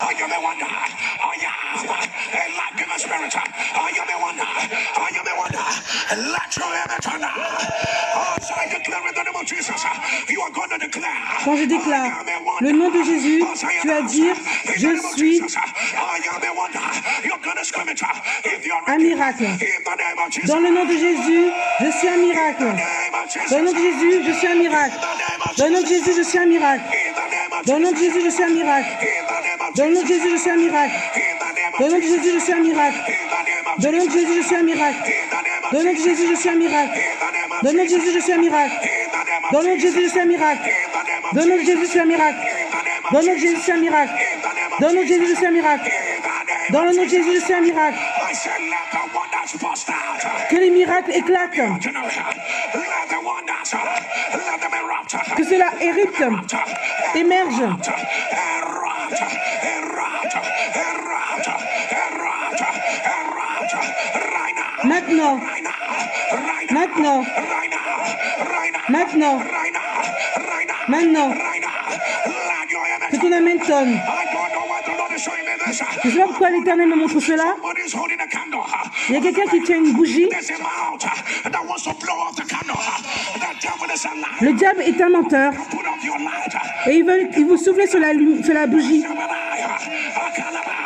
Oh, you may wonder. Oh, yeah. A life giving spirit. Oh, you may wonder. Oh, you may wonder. Let your image on. Oh, so I declare in the name of Jesus. You are going to declare. Quand je déclare le nom de Jésus, tu vas dire, je suis un miracle. Dans le nom de Jésus, je suis un miracle. Dans le nom de Jésus, je suis un miracle. Dans le nom de Jésus, je suis un miracle. Dans le nom de Jésus, je suis un miracle. Dans le nom de Jésus, je suis un miracle. Dans le nom de Jésus, je suis un miracle. Dans le nom de Jésus, je suis un miracle. Dans le nom de Jésus, je suis un miracle. Dans le nom de Jésus, je suis un miracle. Dans le nom de Jésus, je suis un miracle. Dans le nom de Jésus, je suis un miracle. Dans le nom de Jésus, je suis un miracle. Dans le nom de Jésus, je suis un miracle. Dans le nom de Jésus, je suis un miracle. Que les miracles éclatent. Que cela hérite, émerge. Maintenant. Maintenant. Maintenant. Maintenant. Que ton amen sonne. Je ne sais pas pourquoi l'Éternel me montre cela. Il y a quelqu'un qui tient une bougie. Le diable est un menteur. Et il vous souffler sur la bougie.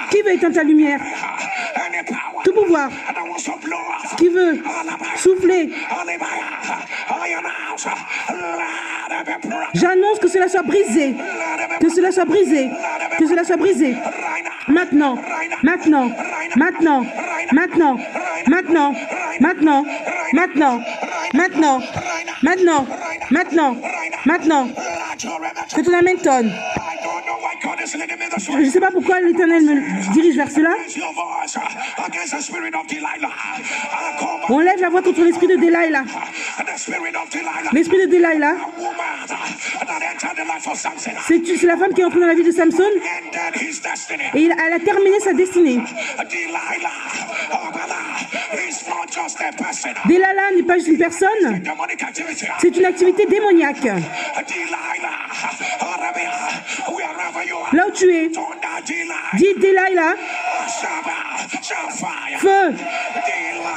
Qui veut éteindre ta lumière? Tout pouvoir. Qui veut souffler? J'annonce que cela soit brisé. Que cela soit brisé. Que cela soit brisé. Maintenant. Maintenant. Maintenant. Maintenant. Maintenant. Maintenant. Maintenant. Maintenant. Maintenant. Maintenant. Maintenant. Que ton amen tonne. Je ne sais pas pourquoi l'Éternel me dirige vers cela. On lève la voix contre l'esprit de Delilah. L'esprit de Delilah, c'est la femme qui est entrée dans la vie de Samson et elle a terminé sa destinée. Delilah n'est pas juste une personne, c'est une activité démoniaque. Là où tu es, dis Delilah, feu,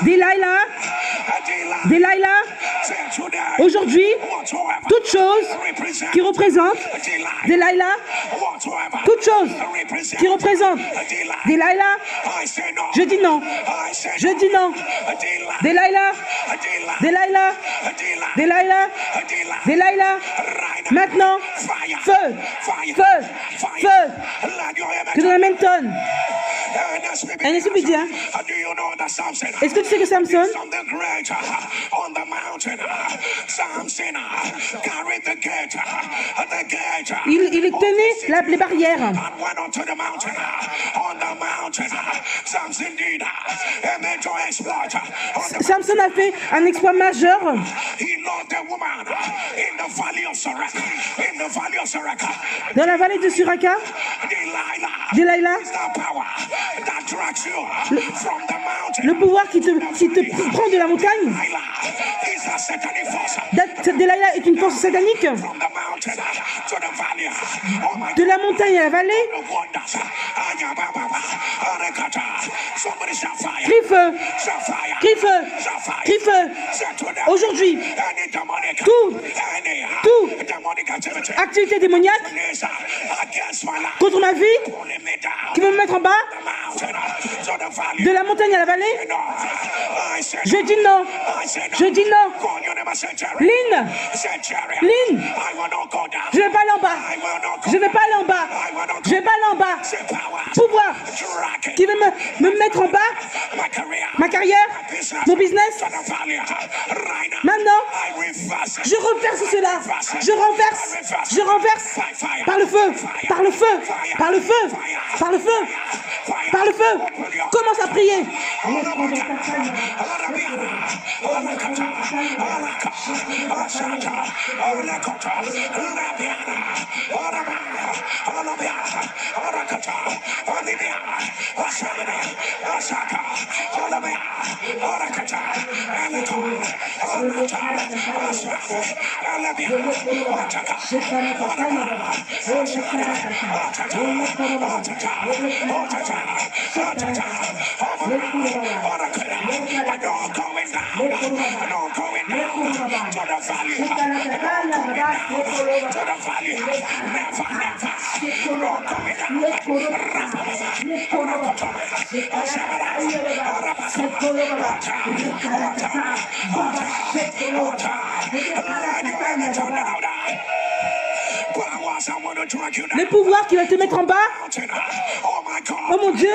Delilah, Delilah, aujourd'hui, toute chose qui représente Delilah, toute chose qui représente Delilah, je dis non, je dis non, Delilah, Delilah, Delilah, Delilah, maintenant, feu, feu, feu, que ton amen tonne. Un esprit peut dire, est-ce que tu sais que Samson, il tenait les barrières. Samson a fait un exploit majeur. Dans la vallée de Suraka, Delilah, le pouvoir qui te prend de la montagne. Delilah est une force satanique. De la montagne à la vallée. Crie feu, crie feu, crie feu. Aujourd'hui, tout activité démoniaque contre ma vie, qui veut me mettre en bas, de la montagne à la vallée, je dis non, je dis non. Lynn, Lynn, je ne vais pas aller en bas, je ne vais pas aller en bas, je ne vais pas aller en bas. Pouvoir qui veut me mettre en bas, ma carrière, mon business. Maintenant, je renverse cela, je renverse, par le feu, par le feu, par le feu, par le feu, par le feu. Commence à prier. Les pouvoirs qui veulent te mettre en bas. Oh mon Dieu.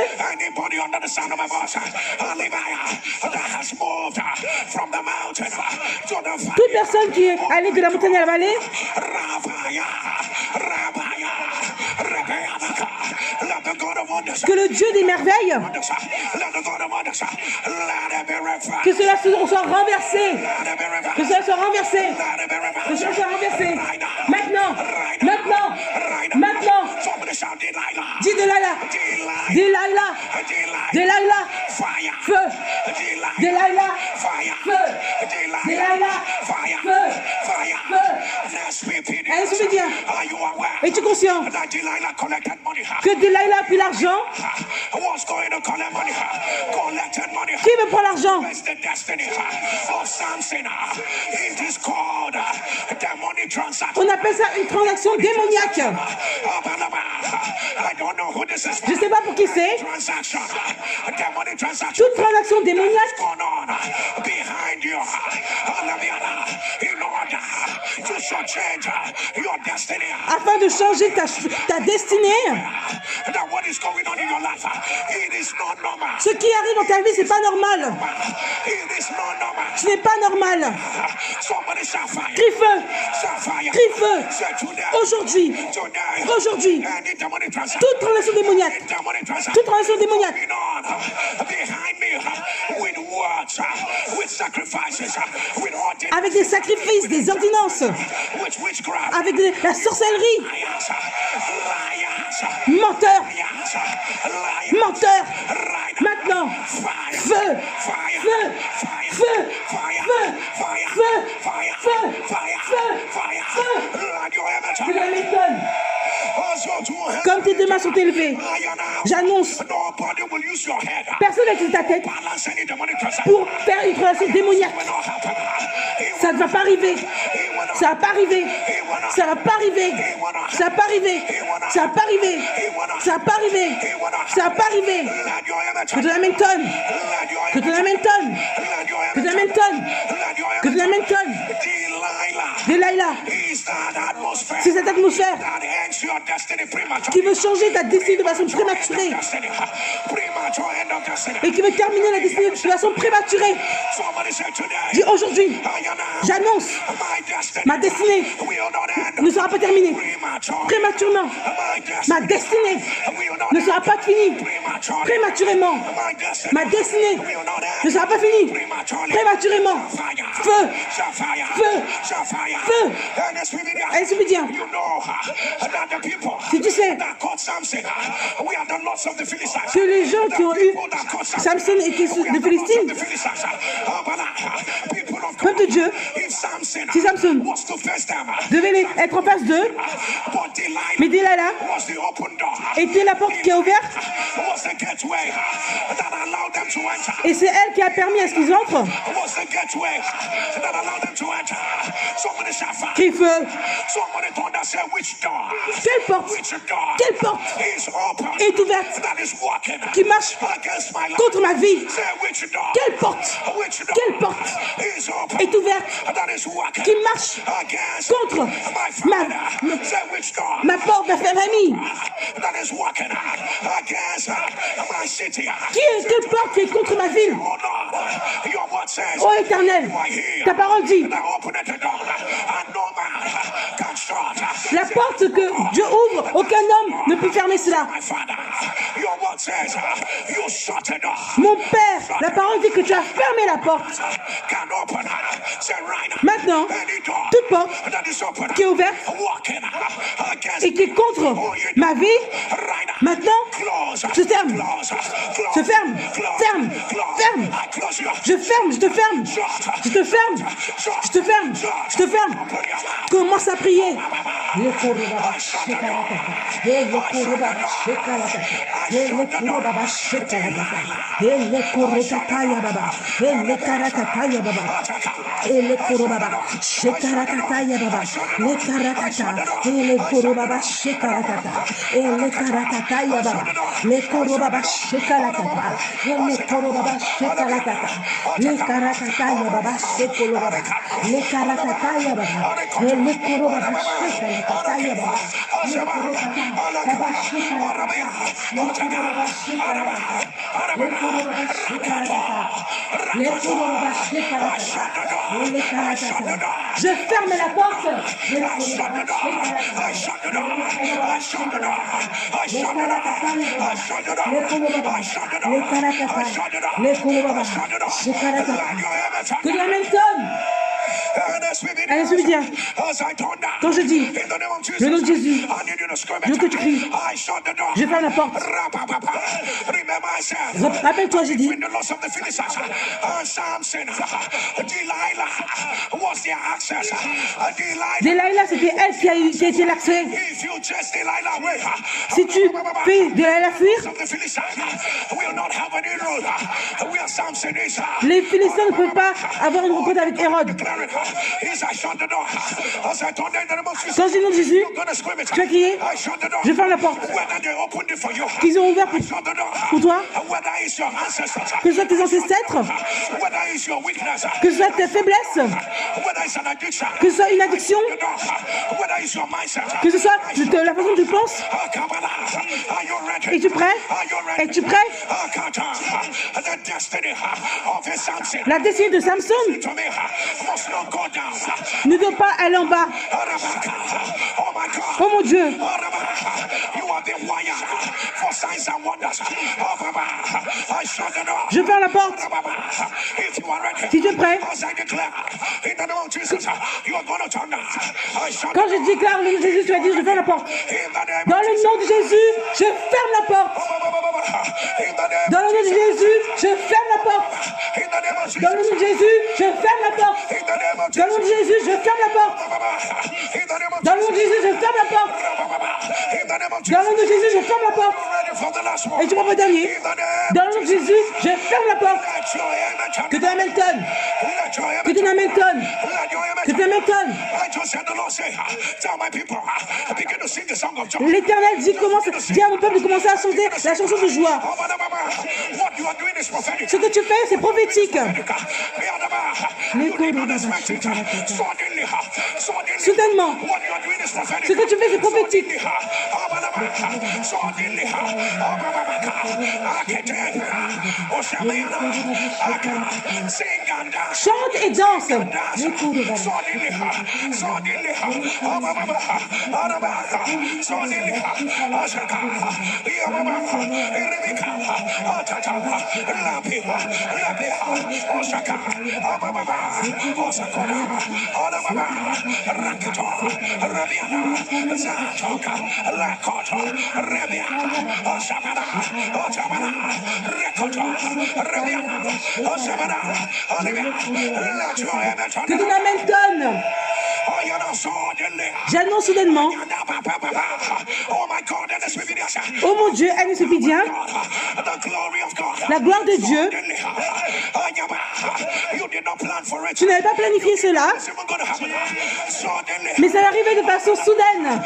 Toute personne qui est allée de la montagne à la vallée. Que le Dieu des merveilles, que cela soit renversé, que cela soit renversé, que cela soit renversé. Maintenant, maintenant, maintenant. Dis Delilah, Delilah, Delilah, feu, Delilah, feu, Delilah, feu, feu. Est-ce bien? Es-tu conscient que Delilah a pris l'argent? Qui veut prendre l'argent? On appelle ça une transaction démoniaque. Je ne sais pas pour qui c'est. Toute transaction démoniaque afin de changer ta destinée. Ce qui arrive dans ta vie, c'est pas normal. Ce n'est pas normal. Crie feu. Crie feu. Aujourd'hui. Aujourd'hui. Toute transaction démoniaque. Toute transaction démoniaque. Avec des sacrifices, des ordonnances. Avec la sorcellerie. Menteur. Menteur. Maintenant. Feu. Feu. Feu. Feu. Feu. Feu. Feu. Que la m'étonne. Comme tes deux mains sont élevées, j'annonce, personne n'a utilisé ta tête pour faire une transaction démoniaque. Ça ne va pas arriver. Ça va pas arriver. Ça va pas arriver. Ça va pas arriver. Ça va pas arriver. Ça va pas arriver. Ça va pas arriver. Que de la Menton. Que de la Menton. Que de la Menton. Que de la Menton. Delilah. C'est cette atmosphère qui veut changer ta destinée de façon prématurée et qui veut terminer la destinée de façon prématurée. Dis aujourd'hui, j'annonce, ma destinée ne sera pas terminée prématurément. Ma destinée ne sera pas finie prématurément. Ma destinée ne sera pas finie prématurément. Feu, feu, feu. Est-ce que bien? Si tu sais que les gens qui ont eu Samson et qui sont de Philistine, peuple de Dieu, si Samson devait être en face d'eux, mais Delilah était la porte qui est ouverte, et c'est elle qui a permis à ce qu'ils entrent. Crie feu. Quelle porte est ouverte qui marche contre ma vie? Quelle porte est ouverte qui marche contre ma porte de famille? Quelle porte est contre ma ville? Oh Éternel, ta parole dit, la porte que Dieu ouvre, aucun homme ne peut fermer cela. Mon Père, la parole dit que tu as fermé la porte. Maintenant, toute porte qui est ouverte et qui est contre ma vie, maintenant, se ferme. Se ferme. Ferme. Ferme. Je ferme, je te ferme. Je te ferme. Je te ferme. Je te ferme. Commence à prier. Je ferme la porte. Que Dieu m'étonne. Allez, celui bien. Quand je dis le nom de Jésus, je veux que tu cries. Je ferme la porte. Rappelle-toi, j'ai dit. Delilah, c'était elle qui a été l'accès. Si tu fais Delilah fuir, les Philistins ne peuvent pas avoir une rencontre avec Hérode. Quand je dis le nom de Jésus, tu vas crier, je ferme la porte. Qu'ils ont ouvert pour toi, que ce soit tes ancêtres, que ce soit tes faiblesses, que ce soit une addiction, que ce soit la façon dont tu penses. Es-tu prêt? Es-tu prêt? La destinée de Samson ne doit pas aller en bas. Oh mon Dieu. Je ferme la porte. Si tu es prêt. Quand je déclare le nom de Jésus, tu vas dire je ferme la porte. Dans le nom de Jésus, je ferme la porte. Dans le nom de Jésus, je ferme la porte. Dans le nom de Jésus, je ferme la porte. Dans le nom de Jésus, je ferme la porte. Dans le nom de Jésus, je ferme la porte. Dans le nom de Jésus, je ferme la porte. Et tu prends le dernier. Dans le nom de Jésus, je ferme la porte. Que Dieu m'étonne. Que Dieu m'étonne. Que Dieu m'étonne. L'Éternel dit dis à mon peuple de commencer à chanter la chanson de joie. Ce que tu fais, c'est prophétique. Soudainement, ce que tu fais, c'est prophétique. Chante et danse. Que Dieu m'étonne. J'annonce soudainement. Oh mon Dieu, un esprit bien. La gloire de Dieu. Tu n'avais pas planifié cela, mais ça va arriver de façon soudaine.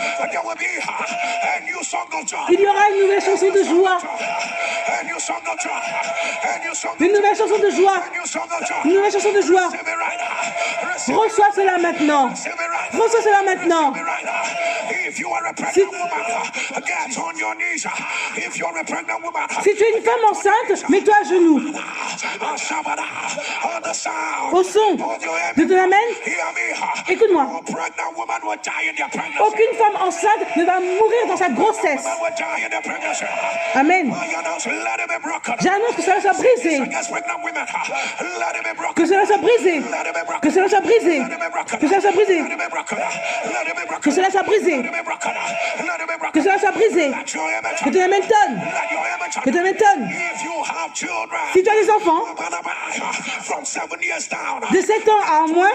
Il y aura une nouvelle chanson de joie. Une nouvelle chanson de joie. Une nouvelle chanson de joie. Reçois cela maintenant. Reçois cela maintenant. Si tu es une femme enceinte, mets-toi à genoux. Au son de ton amen, écoute-moi. Aucune femme enceinte ne va mourir dans sa grossesse. Amen. J'annonce que cela soit brisé. Que cela soit brisé. Que cela soit brisé. Que cela soit brisé. Que cela soit brisé. Que cela soit brisé. Que Dieu m'étonne. Que tu m'étonnes. Si tu as des enfants de 7 ans à moins,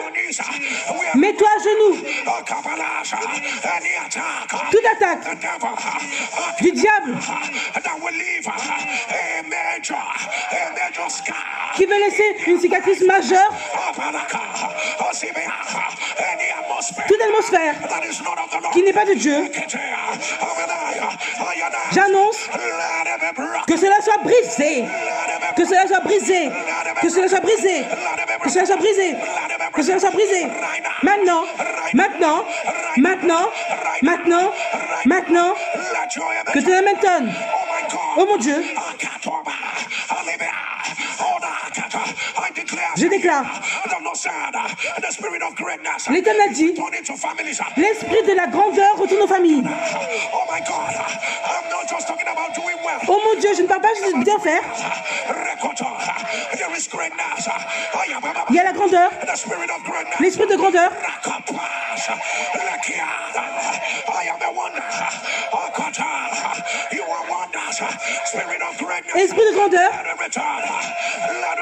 mets-toi à genoux. Toute attaque du diable qui veut laisser une cicatrice majeure, toute atmosphère qui n'est pas de Dieu, j'annonce que cela soit brisé, que cela soit brisé, que cela soit brisé, que cela soit brisé, que cela soit brisé. Maintenant, maintenant, maintenant, maintenant, maintenant, que cela m'étonne. Oh mon Dieu, je déclare, l'Éternel dit, l'esprit de la grandeur retourne aux familles. Oh mon Dieu, je ne parle pas juste de bien faire. Il y a la grandeur, l'esprit de grandeur. Esprit de grandeur,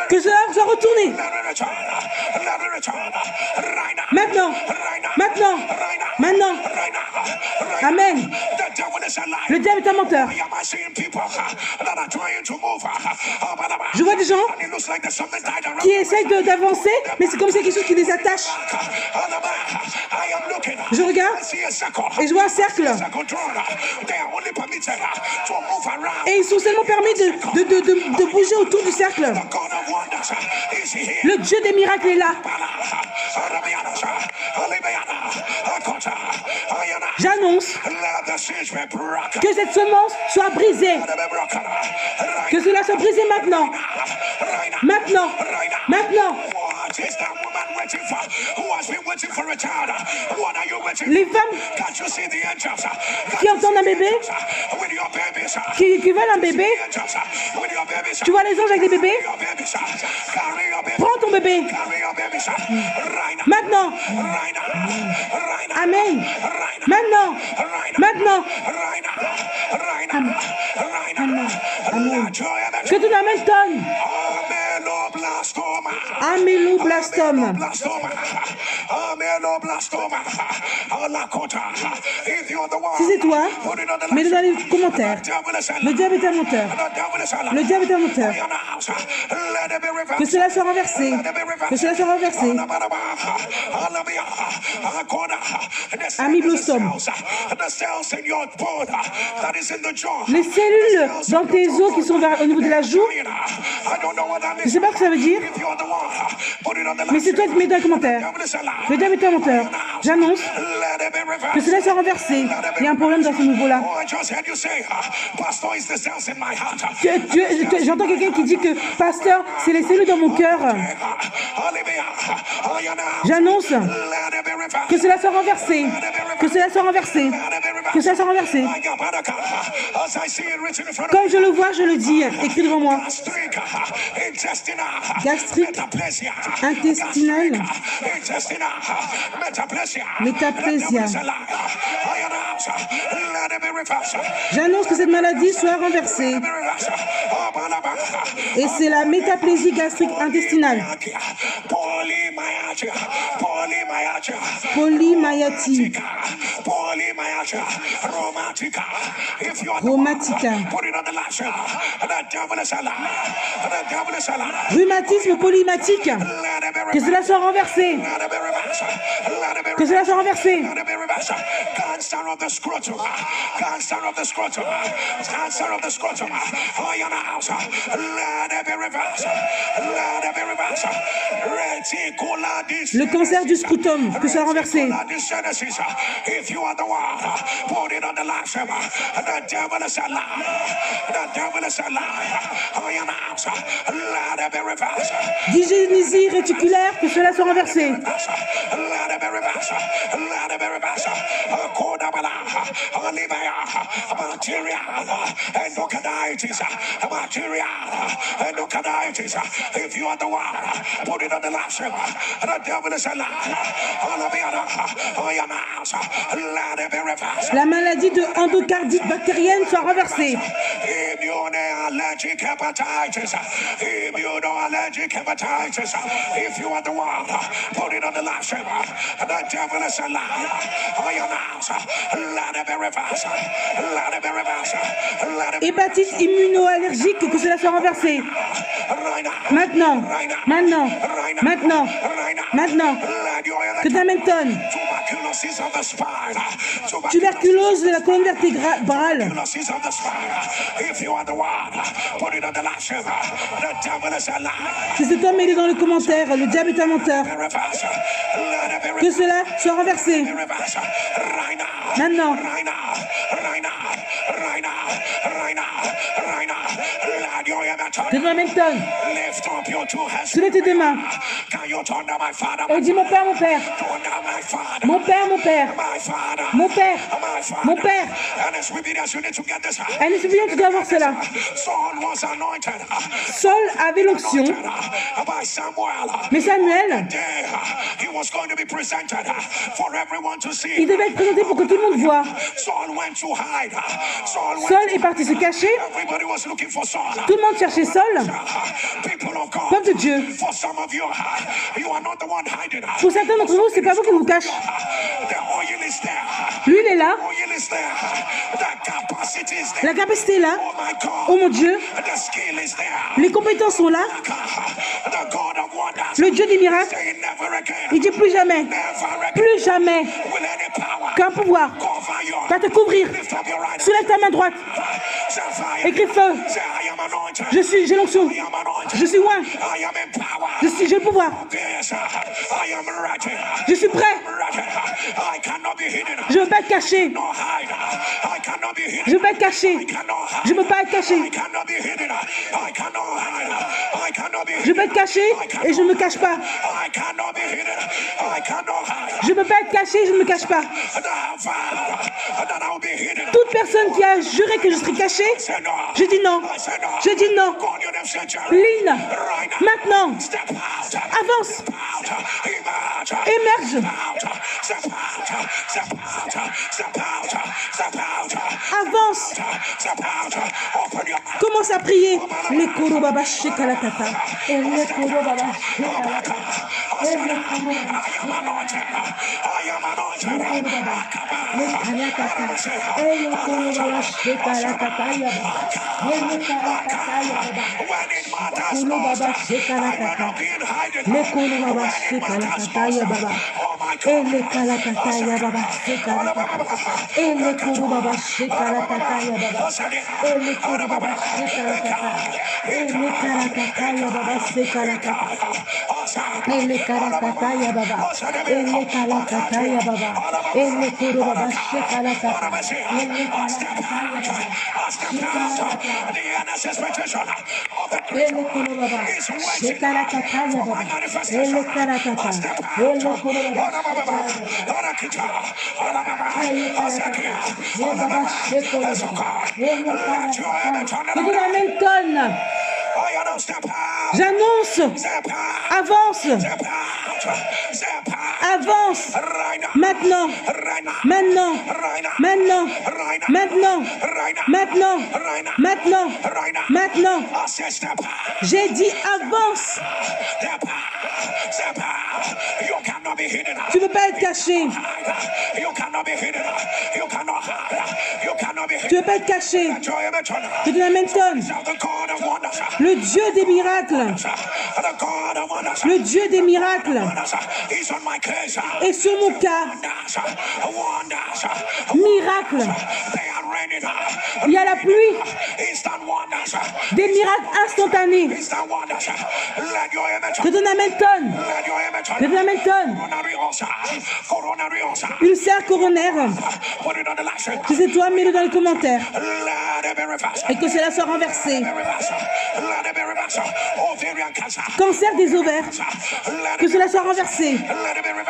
que cela soit retourné. Maintenant, maintenant, maintenant. Amen. Le diable est un menteur. Je vois des gens qui essayent d'avancer, mais c'est comme si quelque chose qui les attache. Je regarde et je vois un cercle. Et ils sont seulement permis de bouger autour du cercle. Le Dieu des miracles est là. J'annonce que cette semence soit brisée. Que cela soit brisé maintenant. Maintenant. Maintenant. Les femmes qui entendent un bébé, qui veulent un bébé, tu vois les anges avec les bébés, prends ton bébé. Maintenant. Amen. Maintenant. Maintenant. Amen. Amen. Amen. Que tu l'amènes tonne. Améloblastome. Si c'est toi, mets-le dans les commentaires. Le diable est un menteur. Le diable est un menteur. Que cela soit renversé. Que cela soit renversé. Améloblastome. Les cellules dans tes os qui sont au niveau de la joue, je ne sais pas ce que ça veut dire, mais c'est toi qui mets dans les commentaires. Le diable est un menteur. J'annonce que cela soit renversé. Il y a un problème dans ce niveau-là. J'entends quelqu'un qui dit que pasteur, c'est les cellules dans mon cœur. J'annonce que cela soit renversé. Que cela soit renversé. Que cela soit renversé. Comme je le vois, je le dis. Écrit devant moi. Gastrique, intestinale, métaplésia. J'annonce que cette maladie soit renversée. Et c'est la métaplésie gastrique intestinale. Polymyalgie. Rhumatica. Rhumatisme polymatique. Que cela soit renversé. Que cela soit renversé. Le cancer du scrotum, que soit renversé. Digénésie réticulaire, que cela soit renversé. La maladie de endocardite bactérienne soit renversée. Allergic hepatitis, immunoallergic hepatitis. If you are the one, put it on the live stream. The devil is a liar. I announce, let it be reversed. Let it be reversed. Hépatite immunoallergique, que cela soit renversé. Maintenant, maintenant, maintenant, maintenant. Que Diamenton. Tuberculose de la colonne vertébrale. Si cet homme est dans le commentaire, le diable est un menteur. Que cela soit renversé. Maintenant. Que Diamenton. Soulève tes deux mains. Et dis mon père, mon père. Mon père, mon père. Mon père. Mon père. Elle est bien, tu dois avoir cela. Saul avait l'onction. Mais Samuel, il devait être présenté pour que tout le monde voie. Saul est parti se cacher. Tout le monde cherchait Saul. Peuple de Dieu. Pour certains d'entre vous, c'est pas vous qui vous cachez. L'huile est là. La capacité est là. Oh mon Dieu. Les compétences sont là. Le Dieu des miracles, il dit plus jamais qu'un pouvoir va te couvrir. Soulève ta main droite. Écris feu. J'ai l'onction. Je suis loin. J'ai le pouvoir. Je suis prêt. Je ne veux pas être caché. Je ne veux pas être caché. Je ne veux pas être caché. Je veux être caché et je ne me cache pas. Je ne veux pas être caché, je ne me cache pas. Toute personne qui a juré que je serais caché, je dis non. Je dis non. Lynn, maintenant, avance. Émerge. Avance. Commence à prier. Les korobaba shekalatata. Et les korobaba shekalatata. Et les korobaba ele karakataya baba, ele kalakataya baba, ele kuru baba shekalakata, ele kalakataya baba, ele kuru baba shekalakataya baba, ele karakata, ele kuru baba ele baba shekalakata, ele karakata. J'annonce, avance, avance, maintenant, maintenant, maintenant, maintenant, maintenant, maintenant, maintenant. J'ai dit avance. Tu ne peux pas être caché. Tu ne peux pas être caché. Tu te l'amènes. Le Dieu des miracles. Le Dieu des miracles est sur mon cas. Miracle. Il y a la pluie. Des miracles instantanés. Que de l'Hamilton. Que de l'Hamilton. Ulcère coronaire. Si c'est toi, mets-le dans les commentaires. Et que cela soit renversé. Cancer des ovaires. Que cela soit renversé.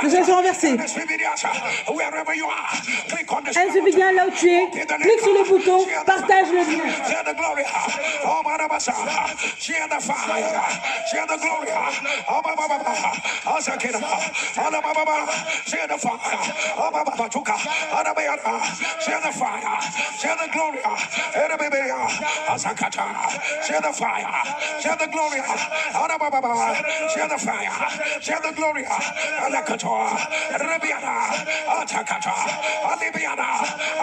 Que cela soit renversé. Elle se fait bien là où tu es. Clique sur les boutons, partage le lien. Share the glory. Oh, Barabasa. Share the fire. Share the glory. Oh, Baba. Asakina. Oh, Baba. Share the fire. Oh, Baba. Tuka. Arabayana. Share the fire. Share the glory. Erabebea. Asakata. Share the fire. Share the glory. Arababa. Share the fire. Share the glory. Alakato. Rabiana. Atakata. Alibiana.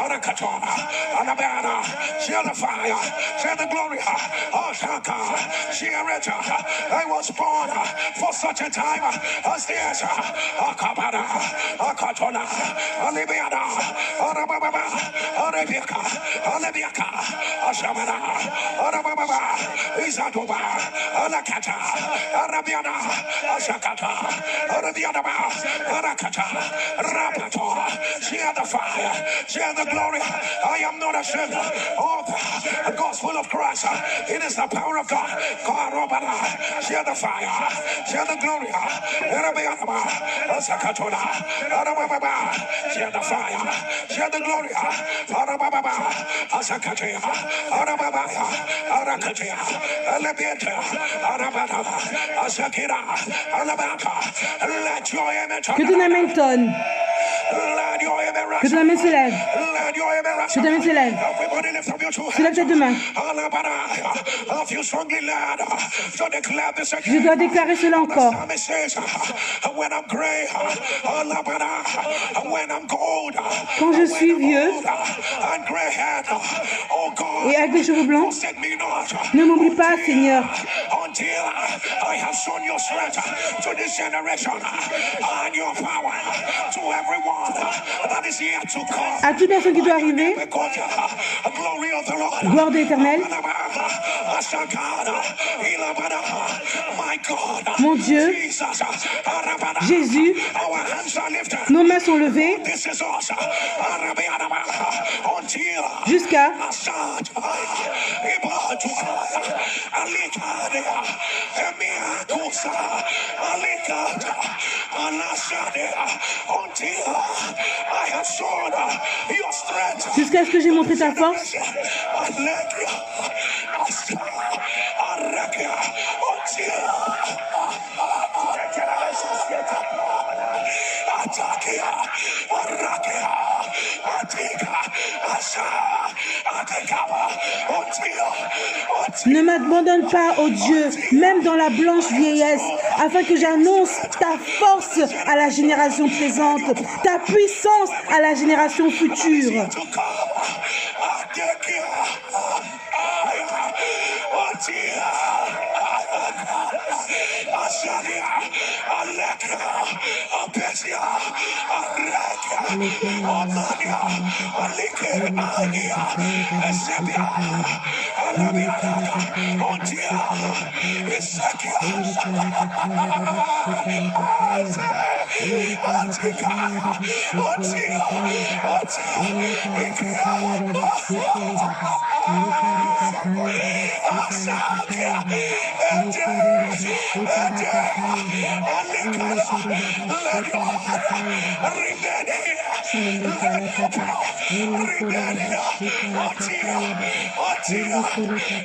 Arakato. Alabana. Share the fire. Share the glory. Osaka. Share it. I was born for such a time as this. Akabana. Akatona. Alibiana. Arababa. Arabiaka. Alabiaka. Ashamana. Arababa. Izatoba. Alakata. Arabiana. Asakata. Arabiana. Arakata. Rapato. Share the fire. Share the glory. I am not ashamed of the gospel of Christ. It is the power of God. Share the fire. Share the glory. Share the fire. Share the glory. Que ton amen tonne. Que ton amen s'élève. Que ton amen s'élève. Soulève tes deux mains. Je dois déclarer cela encore. Quand je suis vieux et avec des cheveux blancs, ne m'oublie pas, Seigneur. À toute personne qui doit arriver, gloire de l'Éternel. Mon Dieu, Jésus, nos mains sont levées jusqu'à jusqu'à ce que j'ai montré ta force. Ne m'abandonne pas, ô Dieu, même dans la blanche vieillesse, afin que j'annonce ta force à la génération présente, ta puissance à la génération future.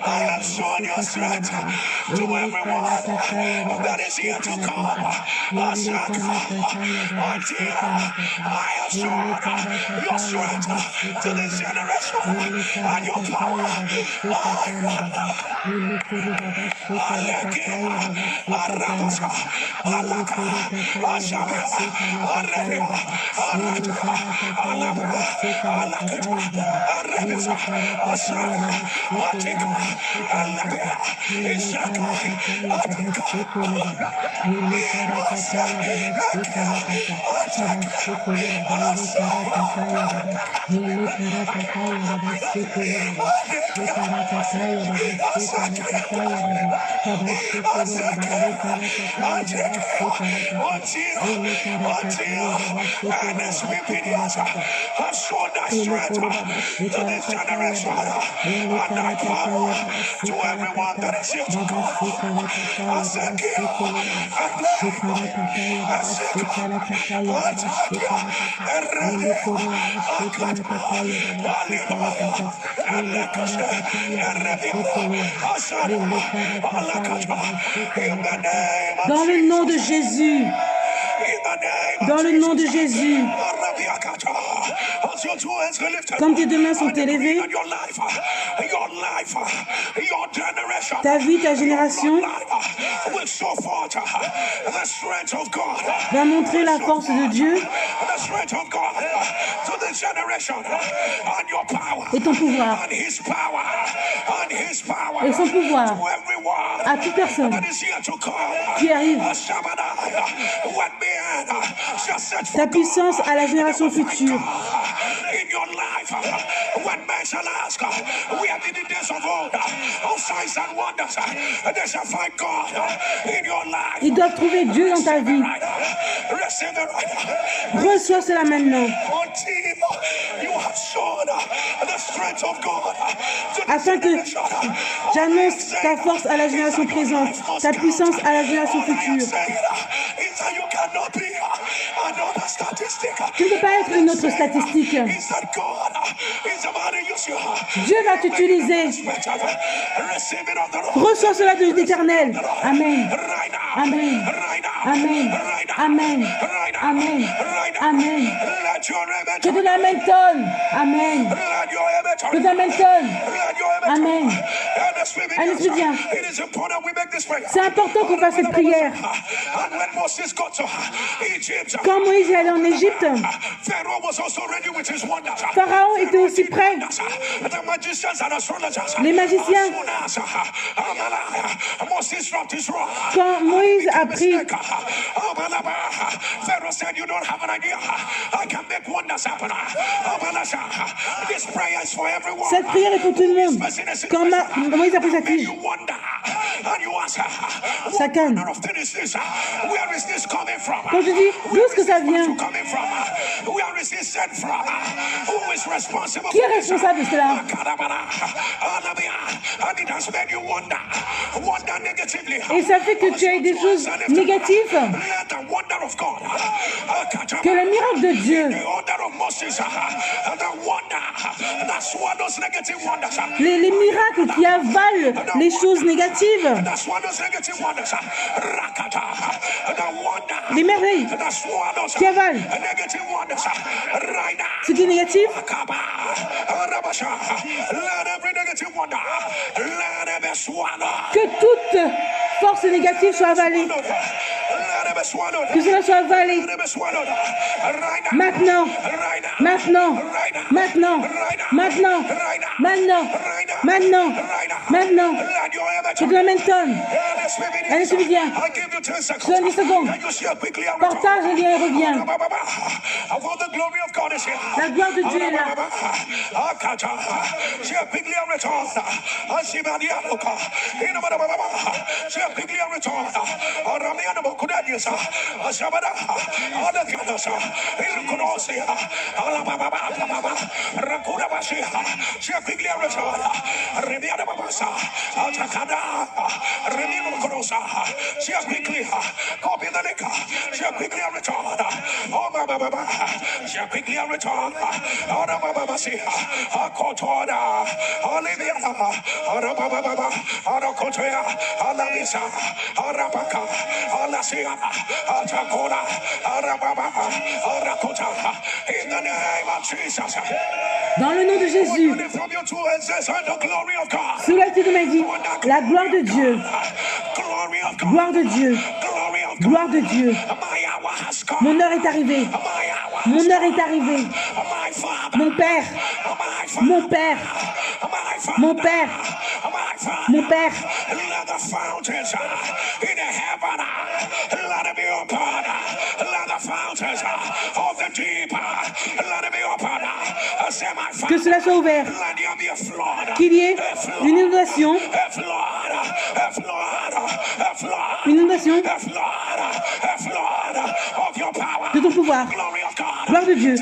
I have shown your strength to everyone that is here to come. Until I have shown your strength to this generation and your power. To everyone that is here to God, I thank you. Dans le nom de Jésus. Dans le nom de Jésus. Comme tes deux mains sont élevées, ta vie, ta génération va montrer la force de Dieu et ton pouvoir et son pouvoir à toute personne qui arrive. Ta puissance à la génération future. Ils doivent trouver Dieu dans ta vie. Reçois cela maintenant. Afin que j'annonce ta force à la génération présente, ta puissance à la génération future. Tu ne peux pas être une autre statistique. Dieu va t'utiliser. Reçois cela de l'Éternel. Amen. Amen. Amen. Amen. Amen. Amen. Que de l'amen tonne. Amen. Que de l'amen tonne. Amen. Allez, je viens. C'est important qu'on fasse cette prière. Quand Moïse est allé en Égypte, Pharaon était aussi prêt. Les magiciens, quand Moïse a pris, cette prière est pour tout le monde. Quand Moïse a pris sa tige, sa canne, quand je dis d'où est-ce que ça vient, qui est responsable de cela? Et ça fait que tu as des choses négatives. Que le miracle de Dieu, les miracles qui avalent les choses négatives, les merveilles qui avalent ce qui est négatif, que toute force négative soit avalée. Que cela soit avalé. Maintenant. Maintenant. Maintenant. Maintenant. Maintenant. Maintenant. Maintenant. Que de la tonne. Allez, je viens. Je donne 10 secondes. Partage et viens et reviens. La gloire de Dieu est là. Dans le nom de Jésus, soulève-toi de ma vie, la gloire de Dieu, gloire de Dieu, gloire de Dieu. Mon heure est arrivée. Mon heure est arrivée. Mon Père, mon Père, mon Père, mon Père. Que cela soit ouvert. qu'il y ait une inondation, de ton pouvoir. Gloire de Dieu.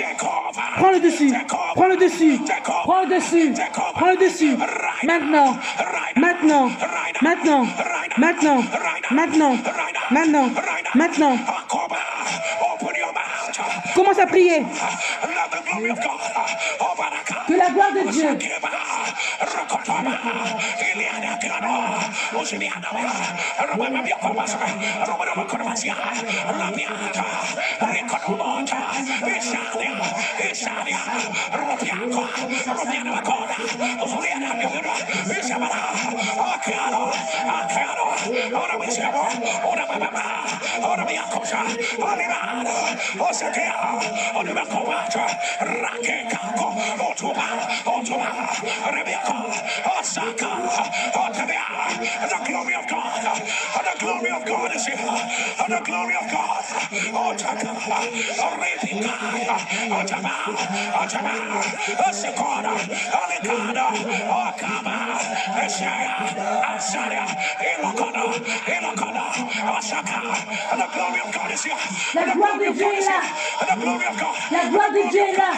Prends le dessus. Prends le dessus. Prends le dessus. Prends le dessus. Maintenant. Maintenant. Maintenant. Maintenant. Maintenant. Maintenant. Maintenant. Commence à prier. Que la gloire de Dieu the glory of God, the glory of God is here, the glory of God. Oh, Taka, Rebecca, Otama, Sekona, Alicada, Okama, Asaya, Elokona, Osaka. The glory of God is here. The glory of God is here. The glory of God. La gloire de Dieu est là.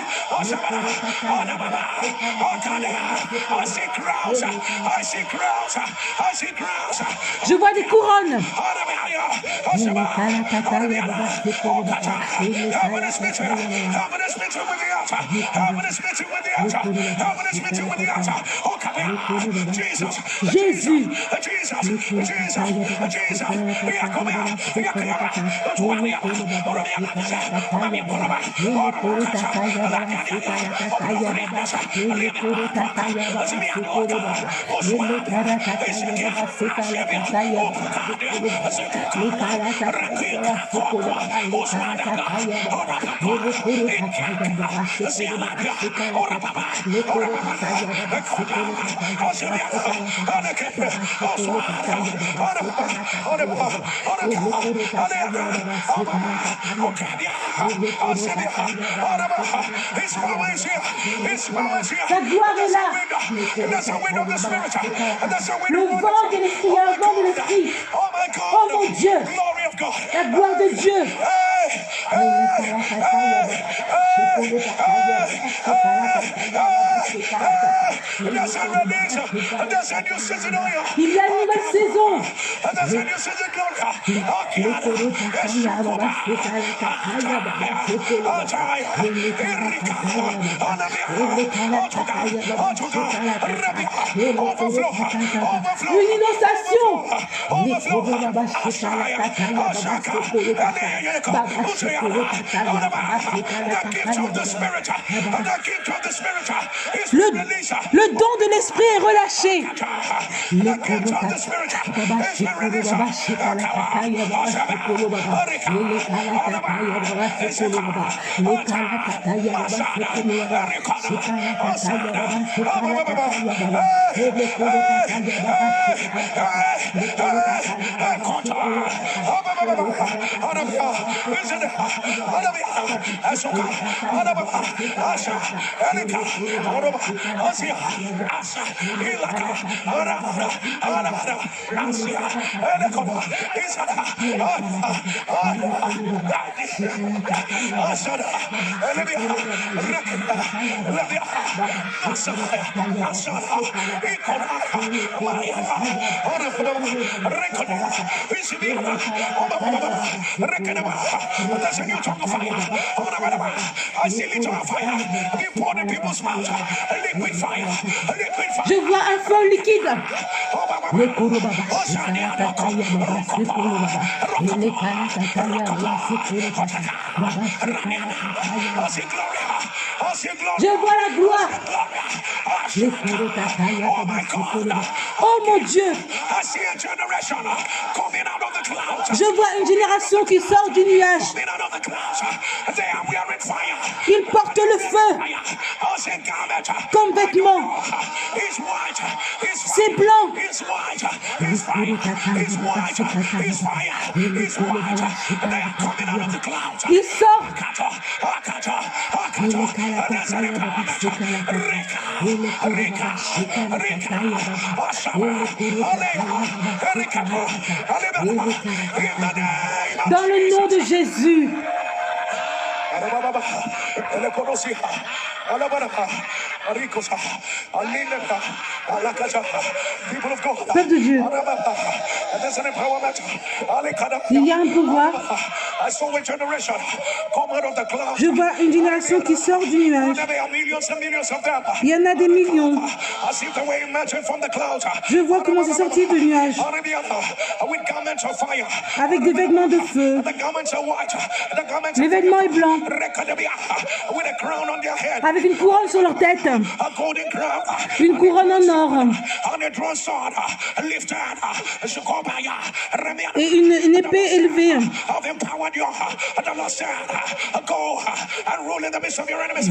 Je vois des couronnes. Jésus. Sa gloire est là. Le vent de l'esprit, un vent de l'esprit. Oh mon Dieu, la gloire de Dieu. Il y a une nouvelle saison. Une inondation. Le don de l'esprit est relâché. Je vois un feu liquide. Je vois la gloire. Oh mon Dieu. Je vois une génération qui sort du nuage. Il porte le feu comme vêtement. C'est blanc. Il sort. Dans le nom de Jésus. Peuple de Dieu, il y a un pouvoir. Je vois une génération qui sort du nuage. Il y en a des millions. Je vois comment c'est sorti du nuage. Avec des vêtements de feu. Les vêtements est blanc. Avec une couronne sur leur tête. Une couronne en or. Et une épée élevée.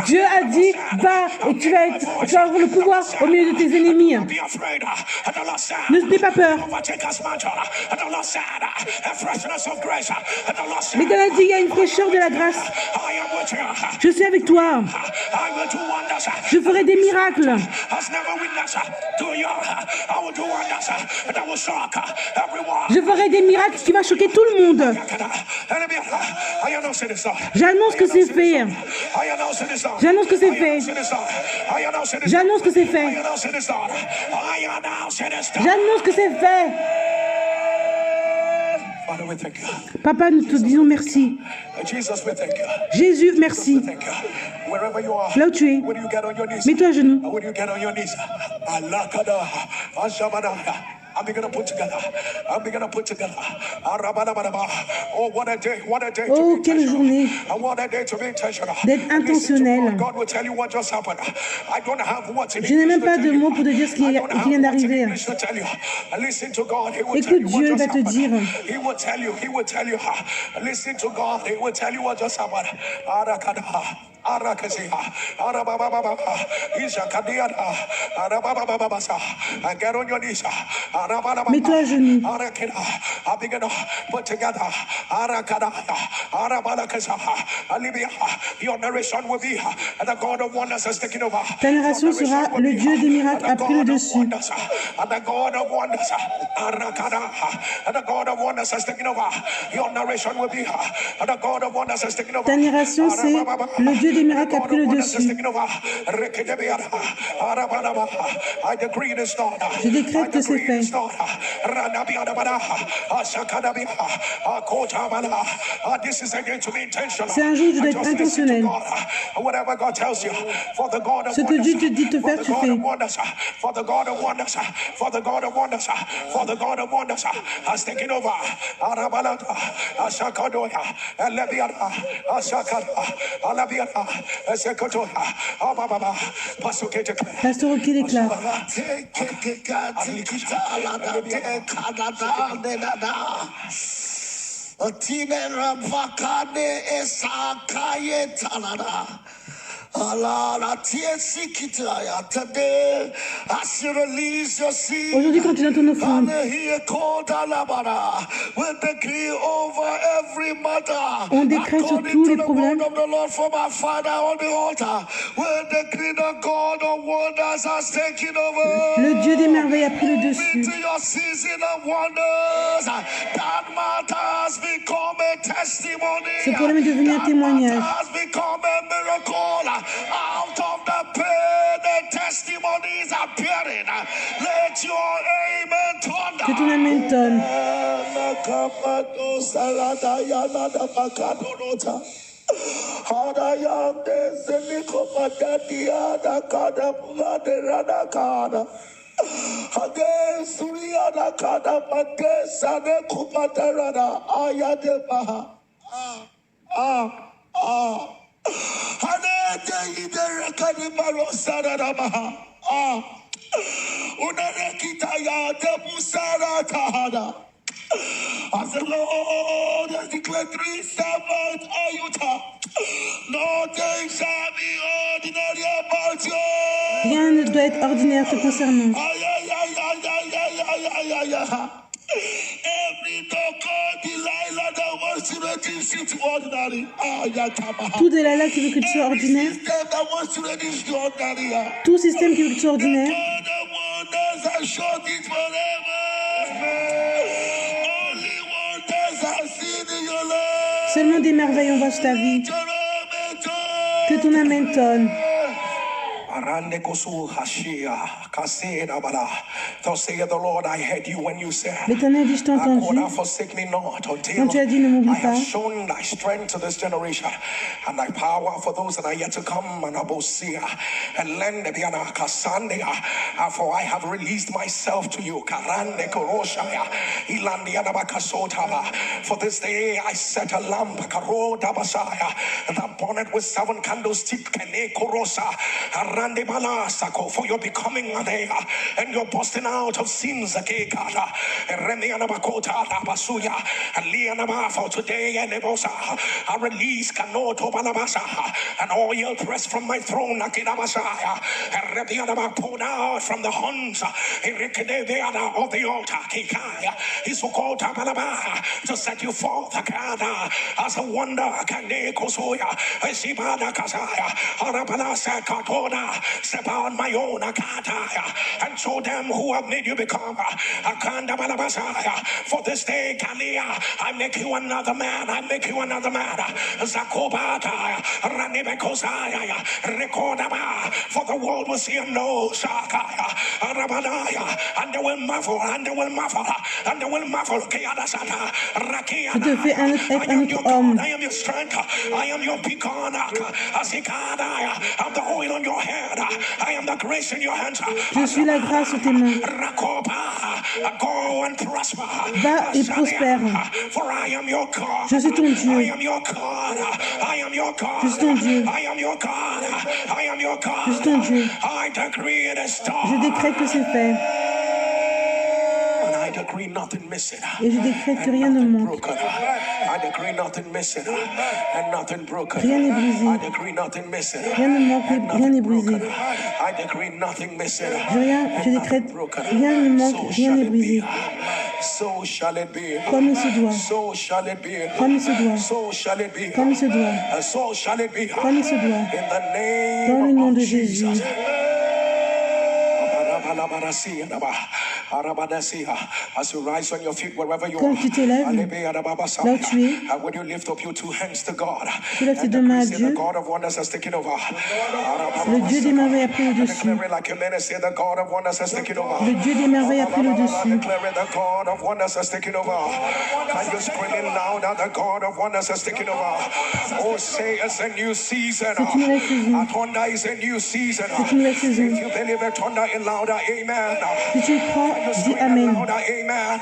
Dieu a dit, va et tu vas avoir le pouvoir au milieu de tes ennemis. N'aie pas peur. L'Éternel dit, il y a une fraîcheur de la grâce. Je suis avec toi. Je ferai des miracles. Je ferai des miracles qui vont choquer tout le monde. J'annonce que c'est fait. J'annonce que c'est fait. J'annonce que c'est fait. J'annonce que c'est fait. Papa, nous te disons merci. Jésus, merci. Là où tu es, mets-toi à genoux. I'm beginning to put together. Oh, what a day, what a day. Oh, quelle journée d'être intentionnel. Je n'ai même pas de mots pour te dire ce qui vient d'arriver. Écoute, Dieu va te dire. Listen to God, He will tell you what just happened. Mets-toi à genoux. Ta narration sera le Dieu des miracles a pris le dessus. Ta narration, c'est le Dieu des miracles a pris le dessus. Je décrète que c'est fait. C'est un jour où tu dois être intentionnel. Ce que Dieu te dit de faire, tu fais. Pasteur Rocky déclare. Aujourd'hui, quand tu donnes ton offrande, on décrète sur tous les problèmes. Le Dieu des merveilles a pris le dessus. Ce problème est devenu un témoignage. Out of the pain, the testimonies appearing. Let your amen thunder. Que ton amen tonne. As the Lord has declared 3 Sabbaths, Ayuta, nothing shall be ordinary about you. Rien ne doit être ordinaire te concernant. Every Delilah that wants to let you Tout Delilah qui veut que tu sois ordinaire. Tout système qui veut que tu sois ordinaire. Seulement des merveilles on voit sur ta vie. Que ton amen tonne. L'Éternel dit, je t'ai entendu. Quand tu as dit, ne m'oublie pas. For I have released myself to you. For this day I set a lamp that burneth with 7 candlesticks. For you're becoming a day and you're busting out of sins. For today I release an oil pressed from my throne. Poured out from the horns of the altar. To set you forth as a wonder. Step on my own and show them who have made you become. For this day, I make you another man. I make you another man. For the world will see and know. And they will marvel. And they will marvel. And they will marvel. Je te fais un autre homme. I am your strength. I am your beacon. I'm the oil on your head. I am the grace in your hands. Je suis la grâce sur tes mains. Go and prosper. Va et prospère. For I am your God. Je suis ton Dieu. I am your God. I am your God. Je suis ton Dieu. I am your God. I am your God. Je suis ton Dieu. I decree it is done. Je décrète que c'est fait. I decree nothing missing. Et je décrète que rien ne manque. I decree nothing missing and nothing broken. Rien n'est brisé. I decree nothing missing. Rien ne manque, rien n'est brisé. I decree nothing missing. Je décrète, rien ne manque, rien n'est brisé. So shall it be. Comme il se doit. So shall it be. Comme il se doit. So shall it be. Comme il se doit. So shall it be. Comme il se doit. In the name Dans le nom de of Jésus. Jesus. As you rise on your feet wherever you Quand tu t'élèves, là où tu es, would you lift up your 2 hands to God? tu lèves tes 2 mains à Dieu. The God of wonders has taken over. Le Dieu des merveilles a pris le dessus. Le Dieu des merveilles a pris le dessus. The God of wonders has taken over. Can you scream it louder? The God of wonders has taken over. Oh, say it's a new season. C'est une nouvelle saison. Thunder is a new season. C'est une nouvelle saison. If you believe it, thunder in louder, amen. Si tu y crois, dis Amen. Amen.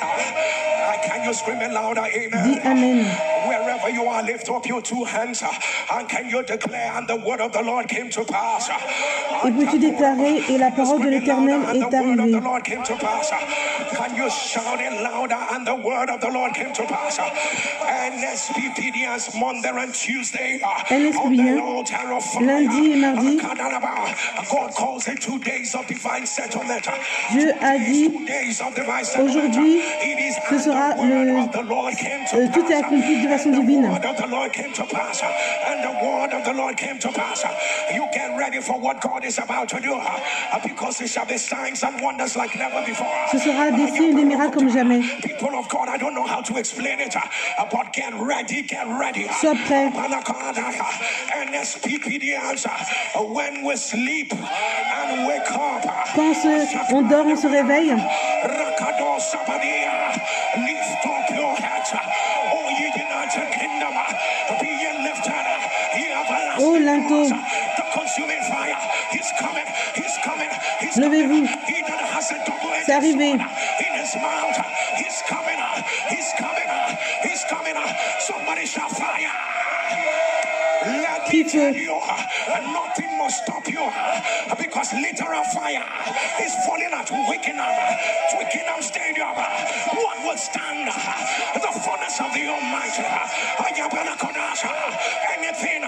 Can you scream it louder? Amen. Dis Amen. Wherever you are, lift up your 2 hands and can you declare, and the word of the Lord came to pass. Et peux-tu déclarer, et la parole de l'Éternel est arrivée. Can you shout it louder, and the word of the Lord came to pass. NSPPDS Monday and Tuesday. Lundi et mardi. God calls it 2 days of divine settlement. Dieu a dit, aujourd'hui, ce sera tout est accompli de façon divine. Ce sera des signes, des miracles comme jamais. Sois prêt. Quand on dort, on se réveille. Oh, linteau. Levez-vous. C'est arrivé. Crie feu. Nothing must stop you because literal fire is falling at Twickenham Stadium. What will stand the fullness of the Almighty? Anything.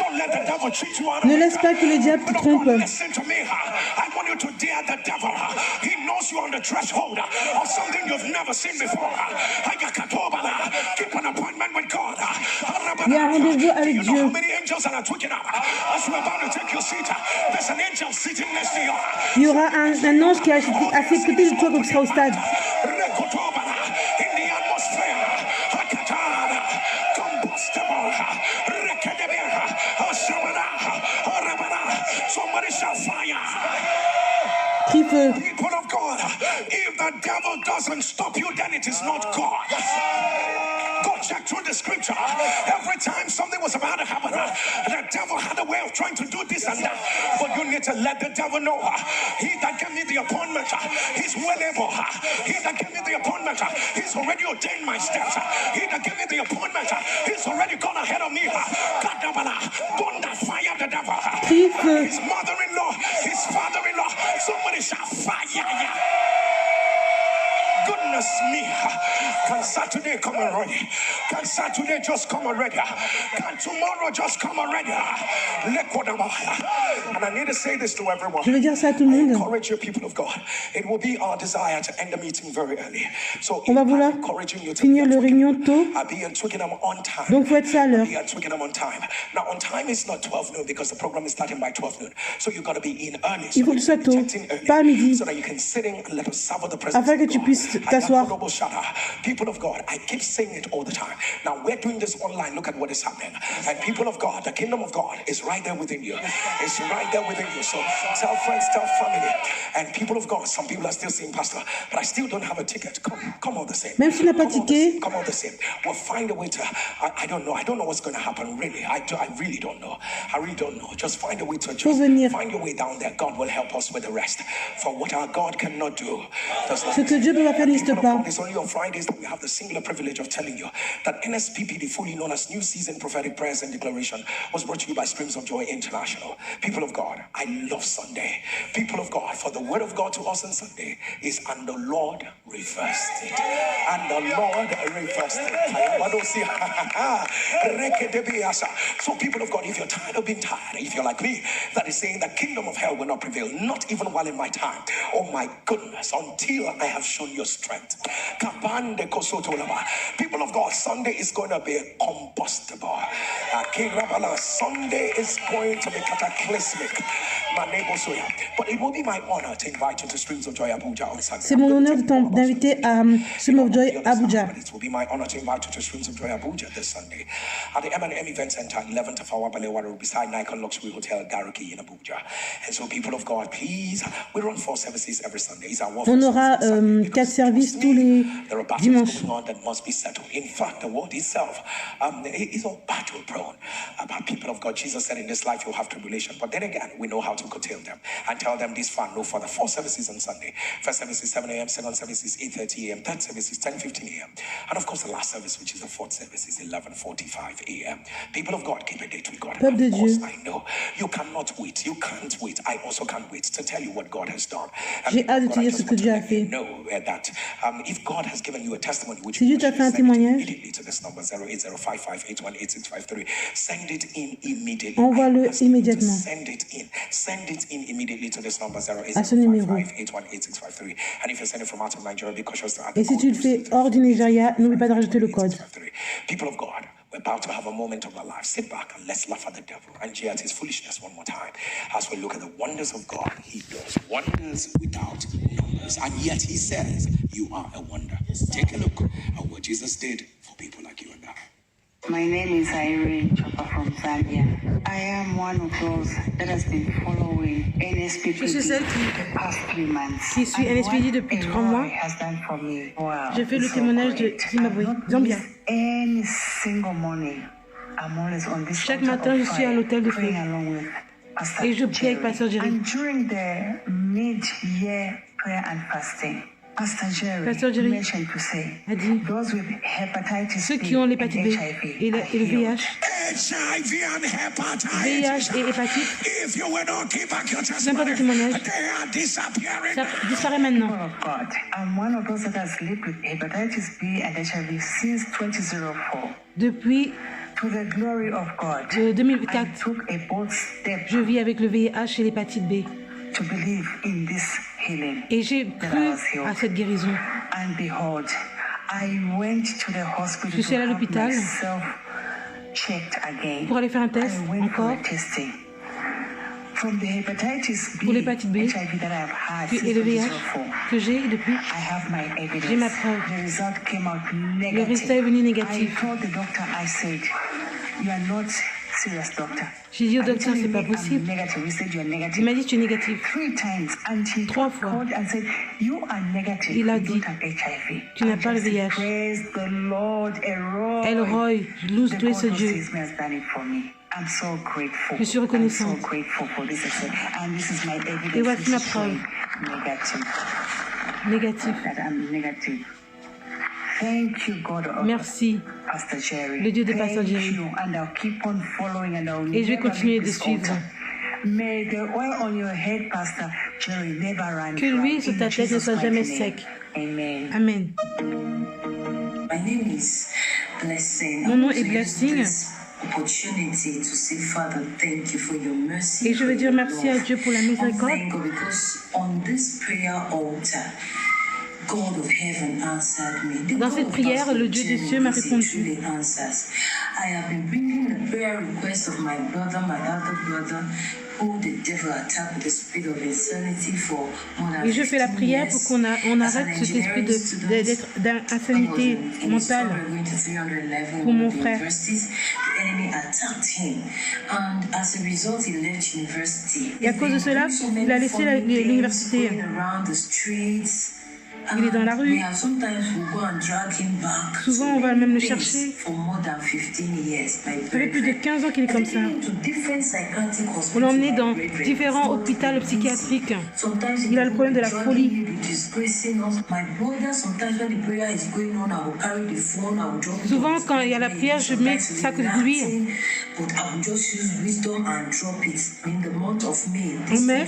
Don't let the devil cheat you out. Ne laisse pas que le diable te trompe. Listen to me. I want you to dare the devil. He knows you on the threshold of something you've never seen before. Keep an appointment Il y a un rendez-vous avec You know Dieu. how many angels are tweaking up? As we're about to take your seat, there's an angel sitting next to you. Il y aura un ange qui est à ses côtés de toi quand tu seras au stade. In the atmosphere, Hakatana, combustible, Rekedebia, Ashamana, Arabana, somebody shall fire. Crie feu. People of God, if the devil doesn't stop you, then it is not God. Go check through the scripture. Every time something was about to happen, the devil had a way of trying to do this and that. But you need to let the devil know, he that gave me the appointment, he's well able. He that gave me the appointment, he's already ordained my steps. He that gave me the appointment, he's already gone ahead of me. Thunder, fire the devil. His mother-in-law, his father-in-law, somebody shall fire. Goodness me. Can Saturday come already? Can Saturday just come already? Can tomorrow just come already? And I need to say this to everyone. Je vais dire ça à tout le monde. Encourage your people of God. It will be our desire to end the meeting very early. So on va vouloir finir le réunion tôt. Donc il faut être ça à l'heure. Now on time is not 12 noon because the program is starting by 12 noon. So you got to be in early. Il faut que tu sois tôt, pas à midi, so that you can sit in and let us savor the presence afin que tu puisses t'asseoir. People of God, I keep saying it all the time. Now we're doing this online. Look at what is happening. And people of God, the kingdom of God is right there within you. It's right there within you. So tell friends, tell family. And people of God, some people are still saying, Pastor, but I still don't have a ticket. Come all the same. Même si tu n'as pas de ticket, come all the same. We'll find a way to. I don't know. I don't know what's going to happen. Really, I really don't know. I really don't know. Just find a way to. Just find your way down there. God will help us with the rest. For what our God cannot do, ce que Dieu peut pas faire n'existe pas. It's only on Fridays that we have the singular privilege of telling you that NSPPD, fully known as New Season Prophetic Prayers and Declaration, was brought to you by Streams of Joy International. People of God, I love Sunday. People of God, for the word of God to us on Sunday is, and the Lord reversed it. And the Lord reversed it. So people of God, if you're tired of being tired, if you're like me, that is saying the kingdom of hell will not prevail, not even while in my time. Oh my goodness, until I have shown your strength. People of God, Sunday is going to be combustible. Sunday is going to be cataclysmic. But it will be my honor to invite you to Streams of Joy Abuja on Sunday. C'est mon honneur d'inviter à Streams of Joy Abuja. It will be my honor to invite you to Streams of Joy Abuja this Sunday at the M&M Event Center, 11th of our Balewa, beside Nikon Luxury Hotel, Gariki in Abuja. And so, people of God, please, we run 4 services every Sunday. On aura 4 services tous les dimanches. That must be settled. In fact, the world itself is all battle prone. But people of God, Jesus said in this life you'll have tribulation. But then again, we know how to curtail them and tell them this far. No further. 4 services on Sunday. First service is 7 a.m., second service is 8:30 a.m., third service is 10:15 a.m. And of course, the last service, which is the 4th service, is 11:45 a.m. People of God, keep a date with God. And of course, I know you cannot wait. You can't wait. I also can't wait to tell you what God has done. J'ai hâte de te dire ce que Dieu a fait. Know that if God has given you a testimony, which si Dieu t'a fait un témoignage, to this number 08055818653. Send it in immediately. Envoie-le immédiatement. Send it in immediately to this number 08055818653. And if you send it from out of Nigeria, be cautious to add. Et si tu le fais hors du Nigeria, n'oublie pas de rajouter le code. People of God, we're about to have a moment of our life. Sit back and let's laugh at the devil and jeer at his foolishness one more time as we look at the wonders of God. He does wonders without numbers, and yet he says, you are a wonder. Take a look at what Jesus did for people like you and I. My name is Irene Chopper from Zambia. I am one of those that has been following NSPPD the past 3 months. Qui suis NSPPD depuis 3 mois. J'ai fait le témoignage de Zimbabwe, Zambia. Any single morning, I'm always on this Chaque matin, je suis à l'hôtel de feu et je prie avec Pasteur Jerry. And during the mid-year prayer and fasting, Pastor Jerry a dit ceux qui ont l'hépatite B et le VIH, VIH et hépatite, n'importe quel témoignage, ça disparaît maintenant. I'm one of those that has lived with hepatitis B and HIV since 2004. Depuis To the glory of God, 2004, I took a bold step je vis avec le VIH et l'hépatite B. To believe in this healing. Et j'ai cru à cette guérison. And behold, I went to the hospital je suis allée à l'hôpital. pour aller faire un test encore pour l'hépatite B et le VIH que j'ai depuis. J'ai ma preuve. Le résultat est venu négatif. J'ai dit au docteur, c'est pas possible. Il m'a dit, tu es négatif. 3 fois. Il a dit, tu n'as pas le VIH. Elroy, je loue ce Dieu. Je suis reconnaissante. Et voici ma preuve. Négatif. Merci, le Dieu de Pasteur Jerry. Et je vais continuer de suivre. Que l'huile sur ta tête ne soit jamais sec. Amen. Mon nom est Blessing. Et je veux dire merci à Dieu pour la miséricorde. Dans cette prière, le Dieu des cieux m'a répondu. Et je fais la prière pour qu'on arrête cet esprit d'insanité mentale pour mon frère. Et à cause de cela, il a laissé l'université. Il est dans la rue. Souvent, on va même le chercher. Ça fait plus de 15 ans qu'il est comme ça. On l'a emmené dans différents hôpitaux psychiatriques. Il a le problème de la folie. Souvent, quand il y a la prière, je mets ça à côté de lui. On met.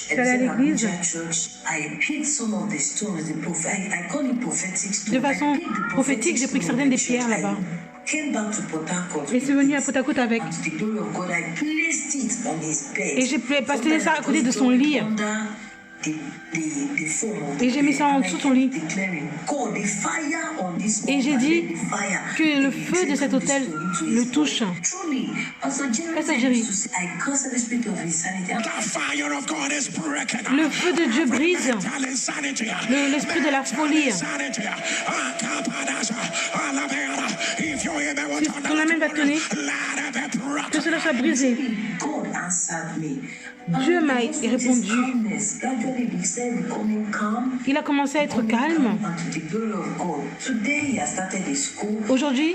C'est à l'église. De façon prophétique, j'ai pris certaines des pierres là-bas. Et c'est venu à Port Harcourt avec. Et j'ai passé ça à côté de son lit. Et j'ai mis ça en dessous de son lit. Et j'ai dit que le feu de cet hôtel le touche. Pasteur Jerry, le feu de Dieu brise l'esprit de la folie. Si ton amène va tenir, que cela soit brisé. Dieu m'a répondu. Il a commencé à être calme. Aujourd'hui,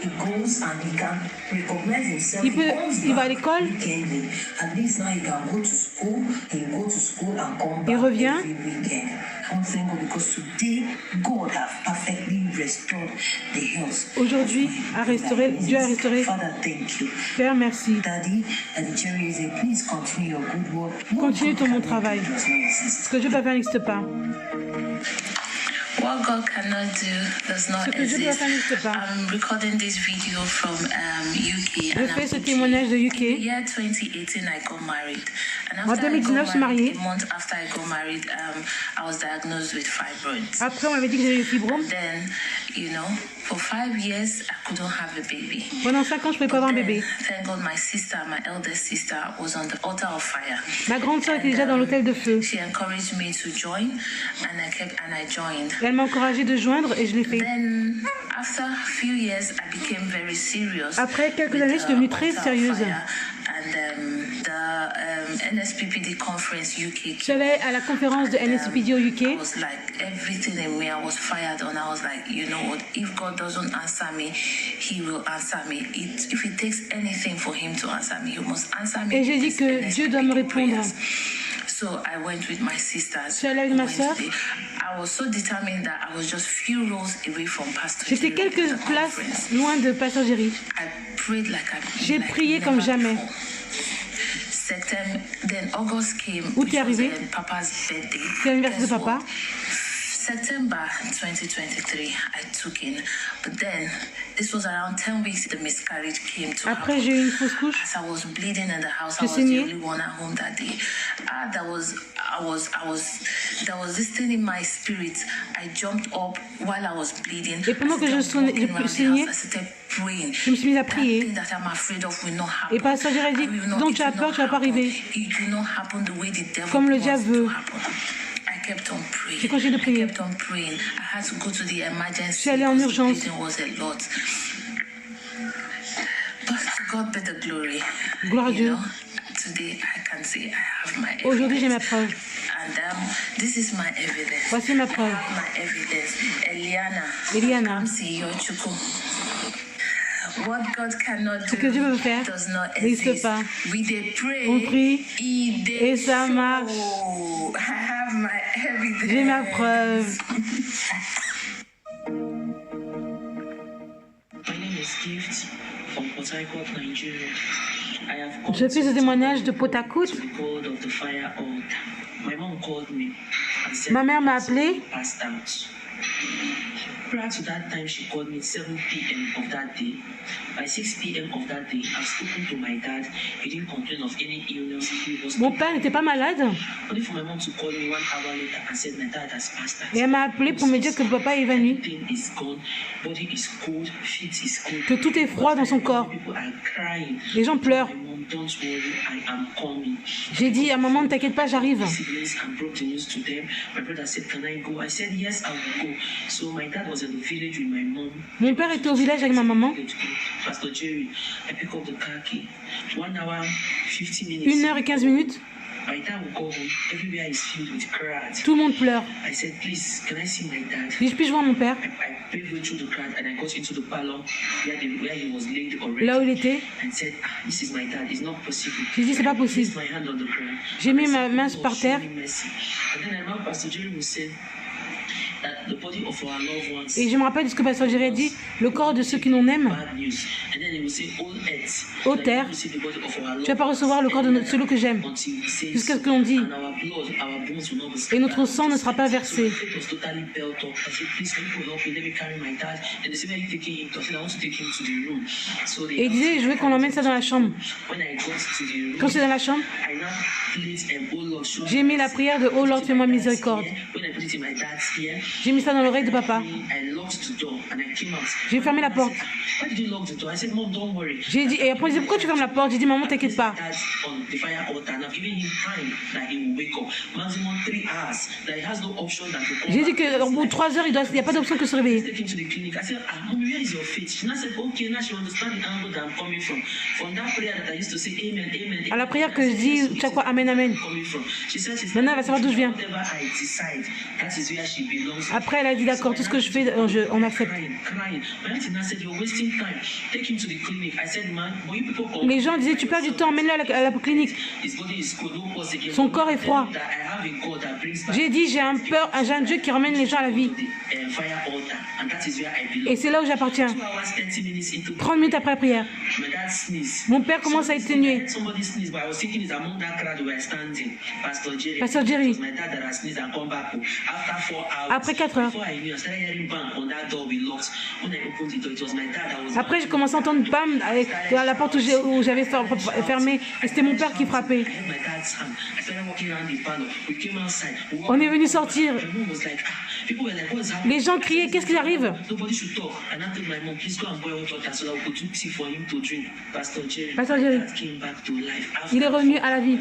il va à l'école. Il revient. Aujourd'hui, Dieu a restauré. Père, merci. Continue ton bon travail. Ce que Dieu peut faire n'existe pas. What God cannot do does not exist. I'm recording this video from UK. Je fais ce témoignage de UK. In the year 2018, I got married. And En 2019, je suis mariée. a month after I got married, I was diagnosed with fibroids. Après, on m'avait dit que j'avais le fibrome. Then, for 5 years, I couldn't have a baby. Pendant 5 ans, je ne pouvais pas avoir un bébé. Thank God, my eldest sister, was on the altar of fire. Ma grande sœur était déjà dans l'hôtel de feu. She encouraged me to join, and I joined. Elle m'a encouragée de joindre et je l'ai fait. Then, after a few years, I became very serious. Après quelques années, je suis devenue très sérieuse. The NSPPD conference UK. J'allais à la conférence de NSPPD au UK. I was like, everything in me, I was fired on. I was like, you know what? If God doesn't answer me, He will answer me. If it takes anything for Him to answer me, He must answer me. Et j'ai dit que Dieu doit me répondre. So I went with my sisters. Je suis allée avec ma sœur. I was so determined that I was just few rows away from Pastor Jerry. J'étais quelques places loin de Pasteur Jerry. J'ai prié comme jamais. Then August came. Où t'es arrivé? Papa's birthday. C'est l'anniversaire de papa. September 2023, I took in, but then this was around 10 weeks the miscarriage came to Après, happen. j'ai eu une fausse couche. As I was bleeding in the house, I Je was the saignais. only one at home that day. There was this thing in my spirit. I jumped up while I was bleeding. Et pendant que je saignais, je me suis mise à prier. Et Pasteur Jerry dit, donc tu as peur, tu ne vas pas arriver. Comme le diable veut. J'ai continué de prier. Je suis allée en urgence. Gloire à Dieu. Aujourd'hui, j'ai ma preuve. Voici ma preuve. Eliana. Ce que Dieu veut faire n'existe pas. On prie et ça marche. J'ai ma preuve. Je fais ce témoignage de Potakut. Ma mère m'a appelé. Prior to that time, she called me 7 p.m. of that day. By 6 p.m. of that day, I've spoken to my dad. He didn't complain of any illness. Mon père n'était pas malade. Only for my mom to call me 1 hour later and said my dad has passed out. Et elle m'a appelé pour me dire que papa est évanoui. Everything is gone. Body is cold. Feet is cold. Que tout est froid dans son corps. People are crying. Les gens pleurent. My mom, don't worry, I am coming. J'ai dit à maman, ne t'inquiète pas, j'arrive. Siblings and broke the news to them. My brother said, can I go? I said, yes, I will go. So my dad was in the village with my mom. Mon père était au village avec ma maman. Pastor Jerry, I pick up the car key. 1 hour, 50 minutes. 1h15 minutes. By the time we go home, everywhere is filled with crowds. Tout le monde pleure. I said, please, can I see my dad? Dis-je, puis-je voir mon père? I paved way through the crowd and I got into the parlor where he was laid already. Là où il était. And said, this is my dad. It's not possible. J'ai dit, c'est pas possible. My hand on the ground. J'ai mis ma main par terre. And then I remember Pastor Jerry was saying that the body of our loved ones. Et je me rappelle de ce que Pasteur Jerry a dit, le corps de ceux qui nous aiment. Bad news. And then he would say, all earth. Ô terre, tu vas pas recevoir le corps de celui que j'aime, jusqu'à ce que l'on dit, et notre sang ne sera pas versé. Et il disait, je veux qu'on emmène ça dans la chambre. Quand c'est dans la chambre, j'ai mis la prière de Oh Lord, fais-moi miséricorde. J'ai mis ça dans l'oreille de papa. J'ai fermé la porte. J'ai dit, et après il disait, pourquoi tu fermes la porte? J'ai dit, maman, t'inquiète pas. J'ai dit qu'au bout de 3 heures, il n'y a pas d'option que se réveiller. À la prière que je dis chaque fois, Amen, Amen. Maintenant, elle va savoir d'où je viens. Après, elle a dit, d'accord, tout ce que je fais, on accepte. Les gens disaient, tu perds du temps, emmène-le à la clinique. Son corps est froid. J'ai dit, j'ai un Dieu qui ramène les gens à la vie. Et c'est là où j'appartiens. 30 minutes après la prière, mon père commence à éternuer. Pasteur Jerry. Après 4 heures. Après, j'ai commencé à entendre bam à la porte où j'avais fermé. Et c'était mon père qui frappait. On est venu sortir. Les gens criaient, qu'est-ce qui arrive? Pasteur Jerry, il est revenu à la vie.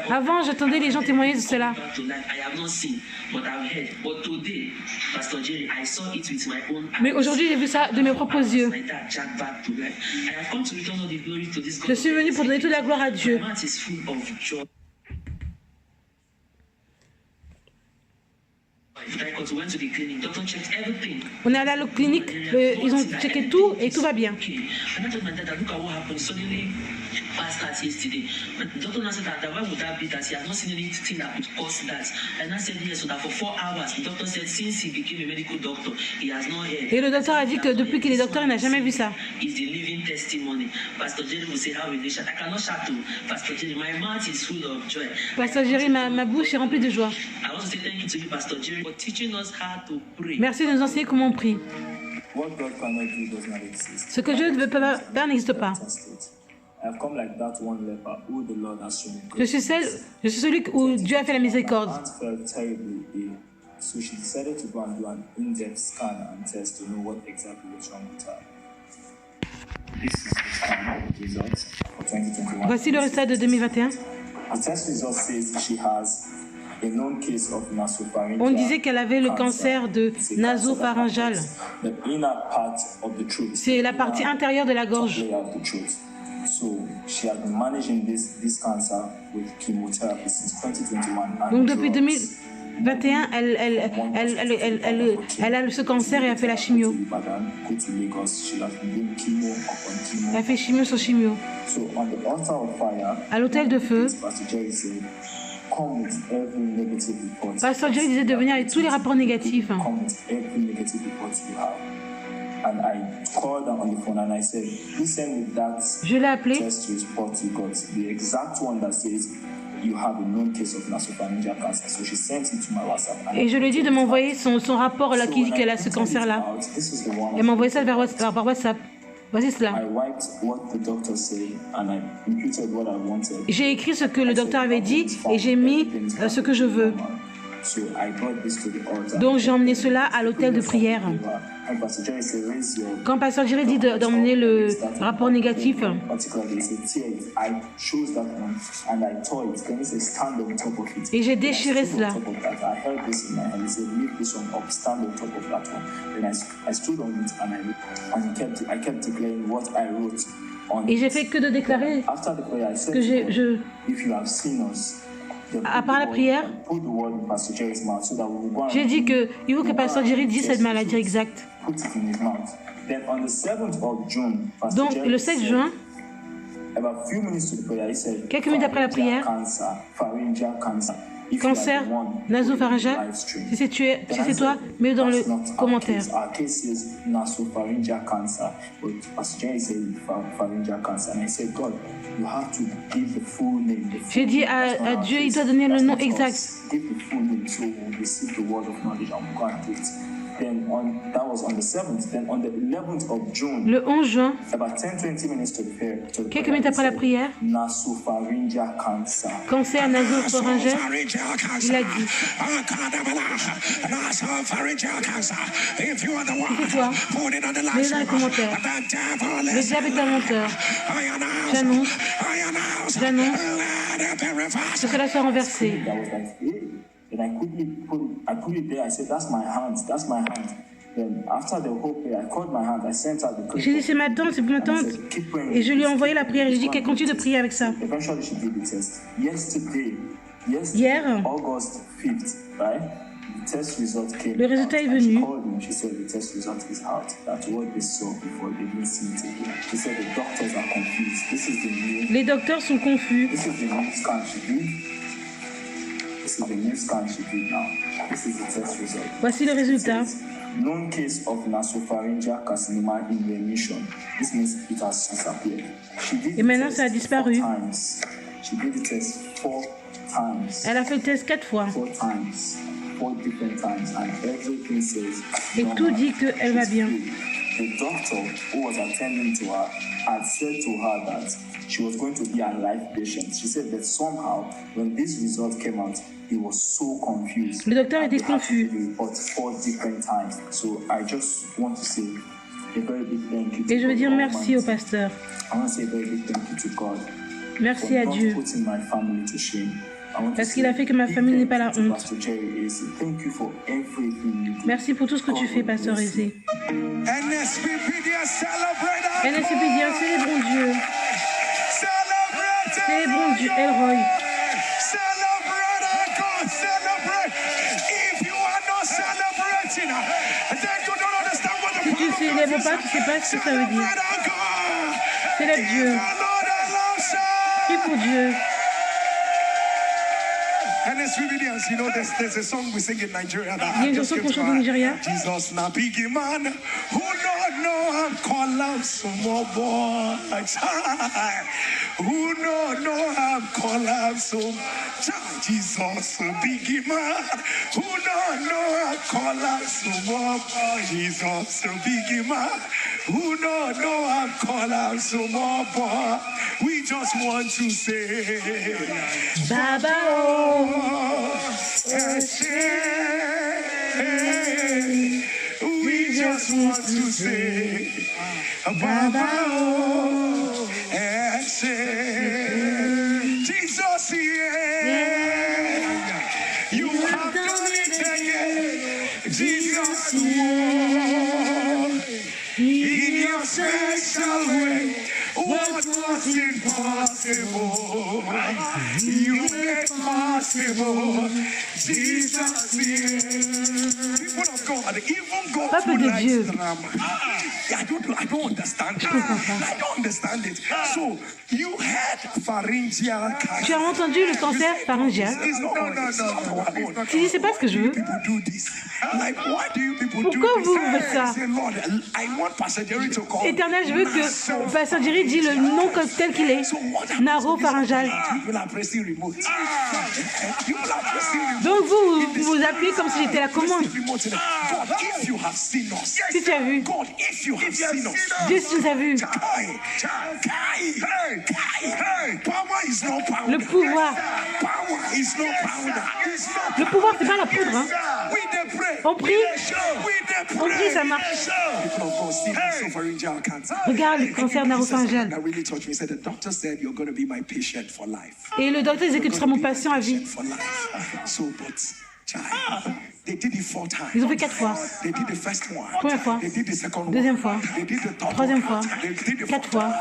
Avant, j'attendais les gens témoigner de cela. Mais aujourd'hui, j'ai vu ça de mes propres yeux. Je suis venu pour donner toute la gloire à Dieu. On est allé à la clinique, ils ont checké tout et tout va bien. Past yesterday. But the doctor said that why would that be that he has not seen anything that could cause that? And I said yes, so that for 4 hours, the doctor said since he became a medical doctor, he has not heard. Et le docteur a dit que depuis qu'il est docteur, il n'a jamais vu ça. Is the living testimony. Pastor Jerry will say how will they shout? I cannot shout to Pastor Jerry. My mouth is full of joy. Pastor Jerry, ma bouche est remplie de joie. I want to say thank you to you, Pastor Jerry, for teaching us how to pray. Merci de nous enseigner comment on prie. Ce que Dieu ne veut pas faire n'existe pas. Je suis celui où Dieu a fait la miséricorde. Voici le résultat de 2021. On disait qu'elle avait le cancer de nasopharyngale. C'est la partie intérieure de la gorge. Donc depuis 2021, elle a ce cancer et a fait la chimio. Elle a fait chimio sur chimio. À l'hôtel de feu, Pasteur Jerry disait de venir avec tous les rapports négatifs. Je l'ai appelé. Et je lui ai dit de m'envoyer son rapport là qui dit qu'elle a ce cancer-là. Elle m'a envoyé ça par WhatsApp. Voici cela. J'ai écrit ce que le docteur avait dit et j'ai mis ce que je veux. Donc j'ai emmené cela à l'hôtel de prière. Quand Pasteur Jerry dit d'emmener le rapport négatif, et j'ai déchiré cela. Et j'ai fait que de déclarer que après la prière, j'ai dit qu'il faut que Pasteur Jerry dise cette maladie exacte. Donc, le 7 juin, quelques minutes après la prière, cancer nasopharyngal, si c'est toi, mets dans le commentaire. J'ai dit à Dieu, il doit donner le nom exact. Le 11 juin, quelques minutes après la prière, cancer nasopharyngal, il a dit. C'est toi, mets dans les commentaires. Le diable est un menteur. J'annonce que cela soit renversé. And I put it there. I said, that's my hand. Then after the whole prayer, I called my hand. I sent her the prayer. J'ai dit c'est ma tante, et je lui ai envoyé la prière. J'ai dit qu'elle continue de prier avec ça. Eventually, she did the test. Hier, August 5th, right? The test result came. Le résultat est venu. She called me. She said the test result is out. That's what they saw before they didn't see it again. She said the doctors are confused. This is the new. Les docteurs sont confus. This is the new scan she did. This is the new scan she did now. This is the test result. Voici le résultat. Known case of nasopharyngeal carcinoma in remission. This means it has disappeared. Et maintenant, ça a disparu. She did the test 4 times. Elle a fait le test 4 fois. 4 times. 4 different times. And everything says. Et tout dit qu'elle va bien. The doctor who was attending to her had said to her that she was going to be a life patient. She said that somehow, when this result came out, he was so confused. Le docteur était confus. So I just want to say a very big thank you. Et je veux dire merci au pasteur. I want to say a very big thank you to God. Merci à Dieu. Parce qu'il a fait que ma famille n'ait pas la honte. Merci pour tout ce que tu fais, Pasteur Aizé. NSPPDIA, célébrons Dieu. Célébrons Dieu, Elroy. Celebrate, God, celebrate. If you are not célèbre pas, tu sais pas ce que ça veut dire. Célèbre Dieu. Prie pour Dieu. And as we begin, you know, there's a song we sing in Nigeria that Il y a une chanson qu'on chante au Nigeria. Jesus na big man who don't know I'm call out some more boys. Who don't know I'm call out some Jesus big man who don't know I'm call out some more boys. Jesus big man who don't know I'm call out some more boys. We just want to say Baba oh. We just want to say Baba oh, Jesus, yeah, you have done it again. Jesus, in your special way. What was impossible, you made possible. Jesus, people of God, even God Peuple de Dieu. I don't understand. I don't understand it. So you had pharyngeal cancer. Tu as entendu le cancer pharyngéal? Tu dis, c'est pas ce que je veux. Pourquoi vous faites ça? Éternel, je veux que Pasteur Jerry dise le nom tel qu'il est. Naropharyngéal. Donc vous appuyez comme si j'étais la commande. Si tu as vu. Dieu, si tu nous as vu. Le pouvoir. Le pouvoir, c'est pas la poudre. Hein. On prie. On prie, ça marche. Regarde le cancer naropharyngéal. Et le docteur disait que tu seras mon patient à vie. Ils ont fait 4 fois. Première fois, deuxième fois, troisième fois, 4 fois.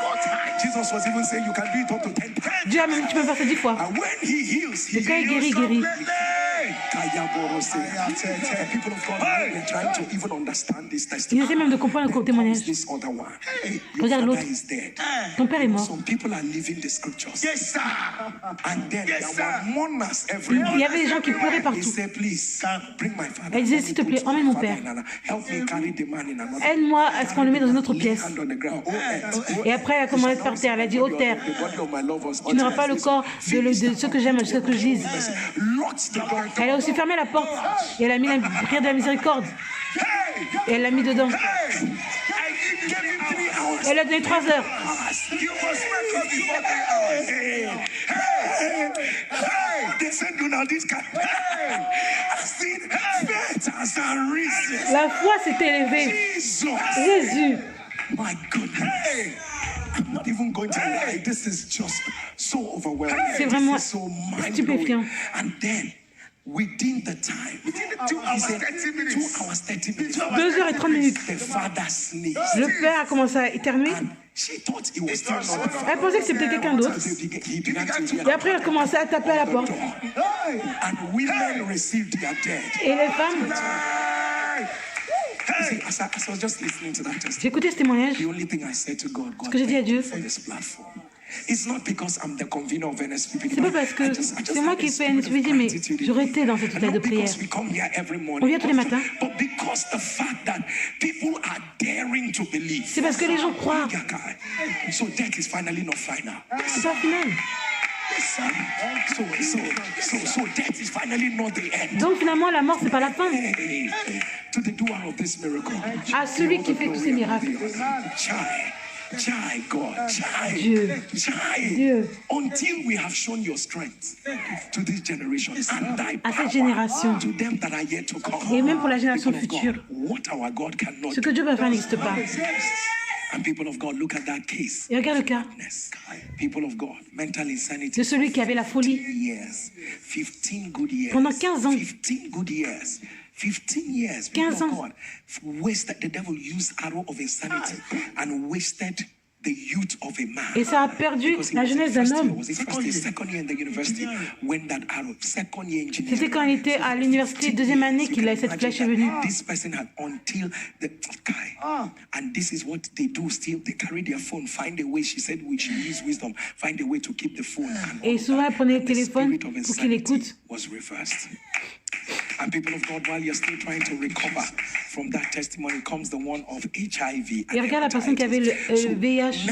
Dieu a même dit tu peux faire ça 10 fois. Et quand il guérit, il guérit. Il essaie même de comprendre le témoignage. Regarde l'autre. Ton père est mort. Il y avait des gens qui pleuraient partout. Elle disait, s'il te plaît, emmène mon père. Aide-moi à ce qu'on le mette dans une autre pièce. Et après, elle a commencé à être par terre. Elle a dit, ô terre, tu n'auras pas le corps de ceux que j'aime, de ceux que je lise. Elle a aussi fermé la porte et elle a mis la prière de la miséricorde. Et elle l'a mis dedans. Elle a donné 3 heures. La foi s'est élevée. Jésus. C'est vraiment stupéfiant. Within the time, 2 hours 30 minutes. 2 heures et 30 minutes. Le père a commencé à éternuer. Elle pensait que c'était quelqu'un d'autre. Et après, elle a commencé à taper à la porte. Et les femmes. J'ai écouté ce témoignage. Ce que j'ai dit à Dieu. C'est pas parce que c'est moi qui fais NSPD, mais j'aurais été dans cet état de prière. On vient tous les matins. C'est parce que les gens croient. C'est pas final. Donc finalement, la mort, c'est pas la fin. À celui qui fait tous ces miracles. Dieu, Dieu, à cette génération et même pour la génération future, ce que Dieu va faire n'existe pas. Et regarde le cas de celui qui avait la folie pendant 15 ans. 15 ans. Et ça a perdu la jeunesse d'un homme. C'était quand il était à l'université, deuxième année, qu'il a cette flèche est venue. And this is what they do still. They carry their phone, find a way. She said, we should use wisdom, find a way to keep the phone. Et souvent, elle prenait le téléphone pour qu'il écoute. Was reversed. And people of God, while you're still trying to recover from that testimony, comes the one of HIV. Et regarde la personne qui avait le VIH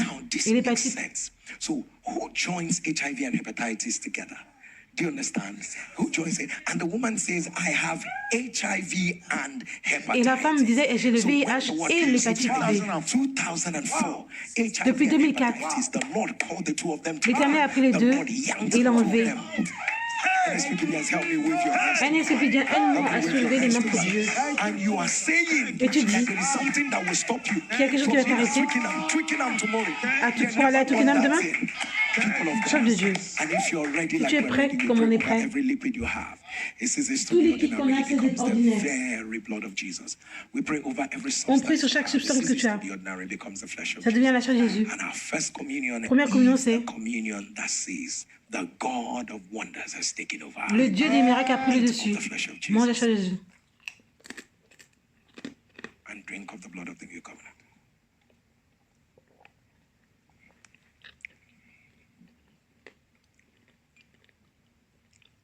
et l'hépatite. So, who joins HIV and hepatitis together? Do you understand? Who joins it? And the woman says, I have HIV and hepatitis. Et la femme disait, j'ai le VIH et l'hépatite B. 2004, Depuis 2004, l'Éternel a pris les deux et l'a enlevé. NSPD, aide-nous à soulever les mains pour Dieu. Et tu dis qu'il y a quelque chose qui va t'arrêter. Ah, tu pourras aller à Twickenham demain? Chef de Dieu. Si tu es prêt, comme on est prêt. Tout liquide qu'on a, c'est ordinaire. On prie sur chaque substance que tu as. Ça devient la chair de Jésus. Première communion, c'est le Dieu des miracles a pris le dessus. Mange la chair de Jésus.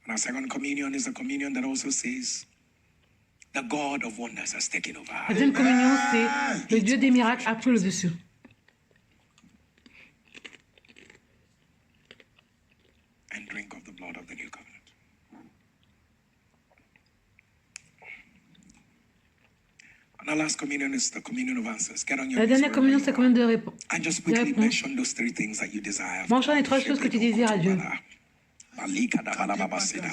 Our second communion is a communion that also says, the God of wonders has taken over. La deuxième communion, c'est le Dieu des miracles a pris le dessus. And drink of the blood of the new covenant. And our last communion is the communion of answers. Get on your La dernière communion, c'est la communion de réponse. And just quickly mention those three things that you desire. Mentionne les trois choses que tu désires à Dieu. Malika da bala baba seda,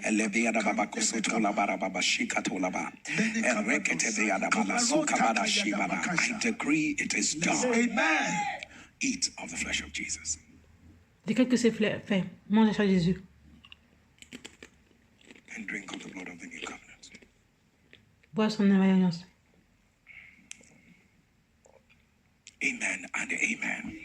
elevia da baba kosoto la bara baba shikato la ba, erekete de da bala suka bada shibada. I decree it is done. Amen. Eat of the flesh of Jesus. Décrète que c'est fait. Mange la chair de Jésus. And drink of the blood of the new covenant. Bois son alliance. Amen and amen.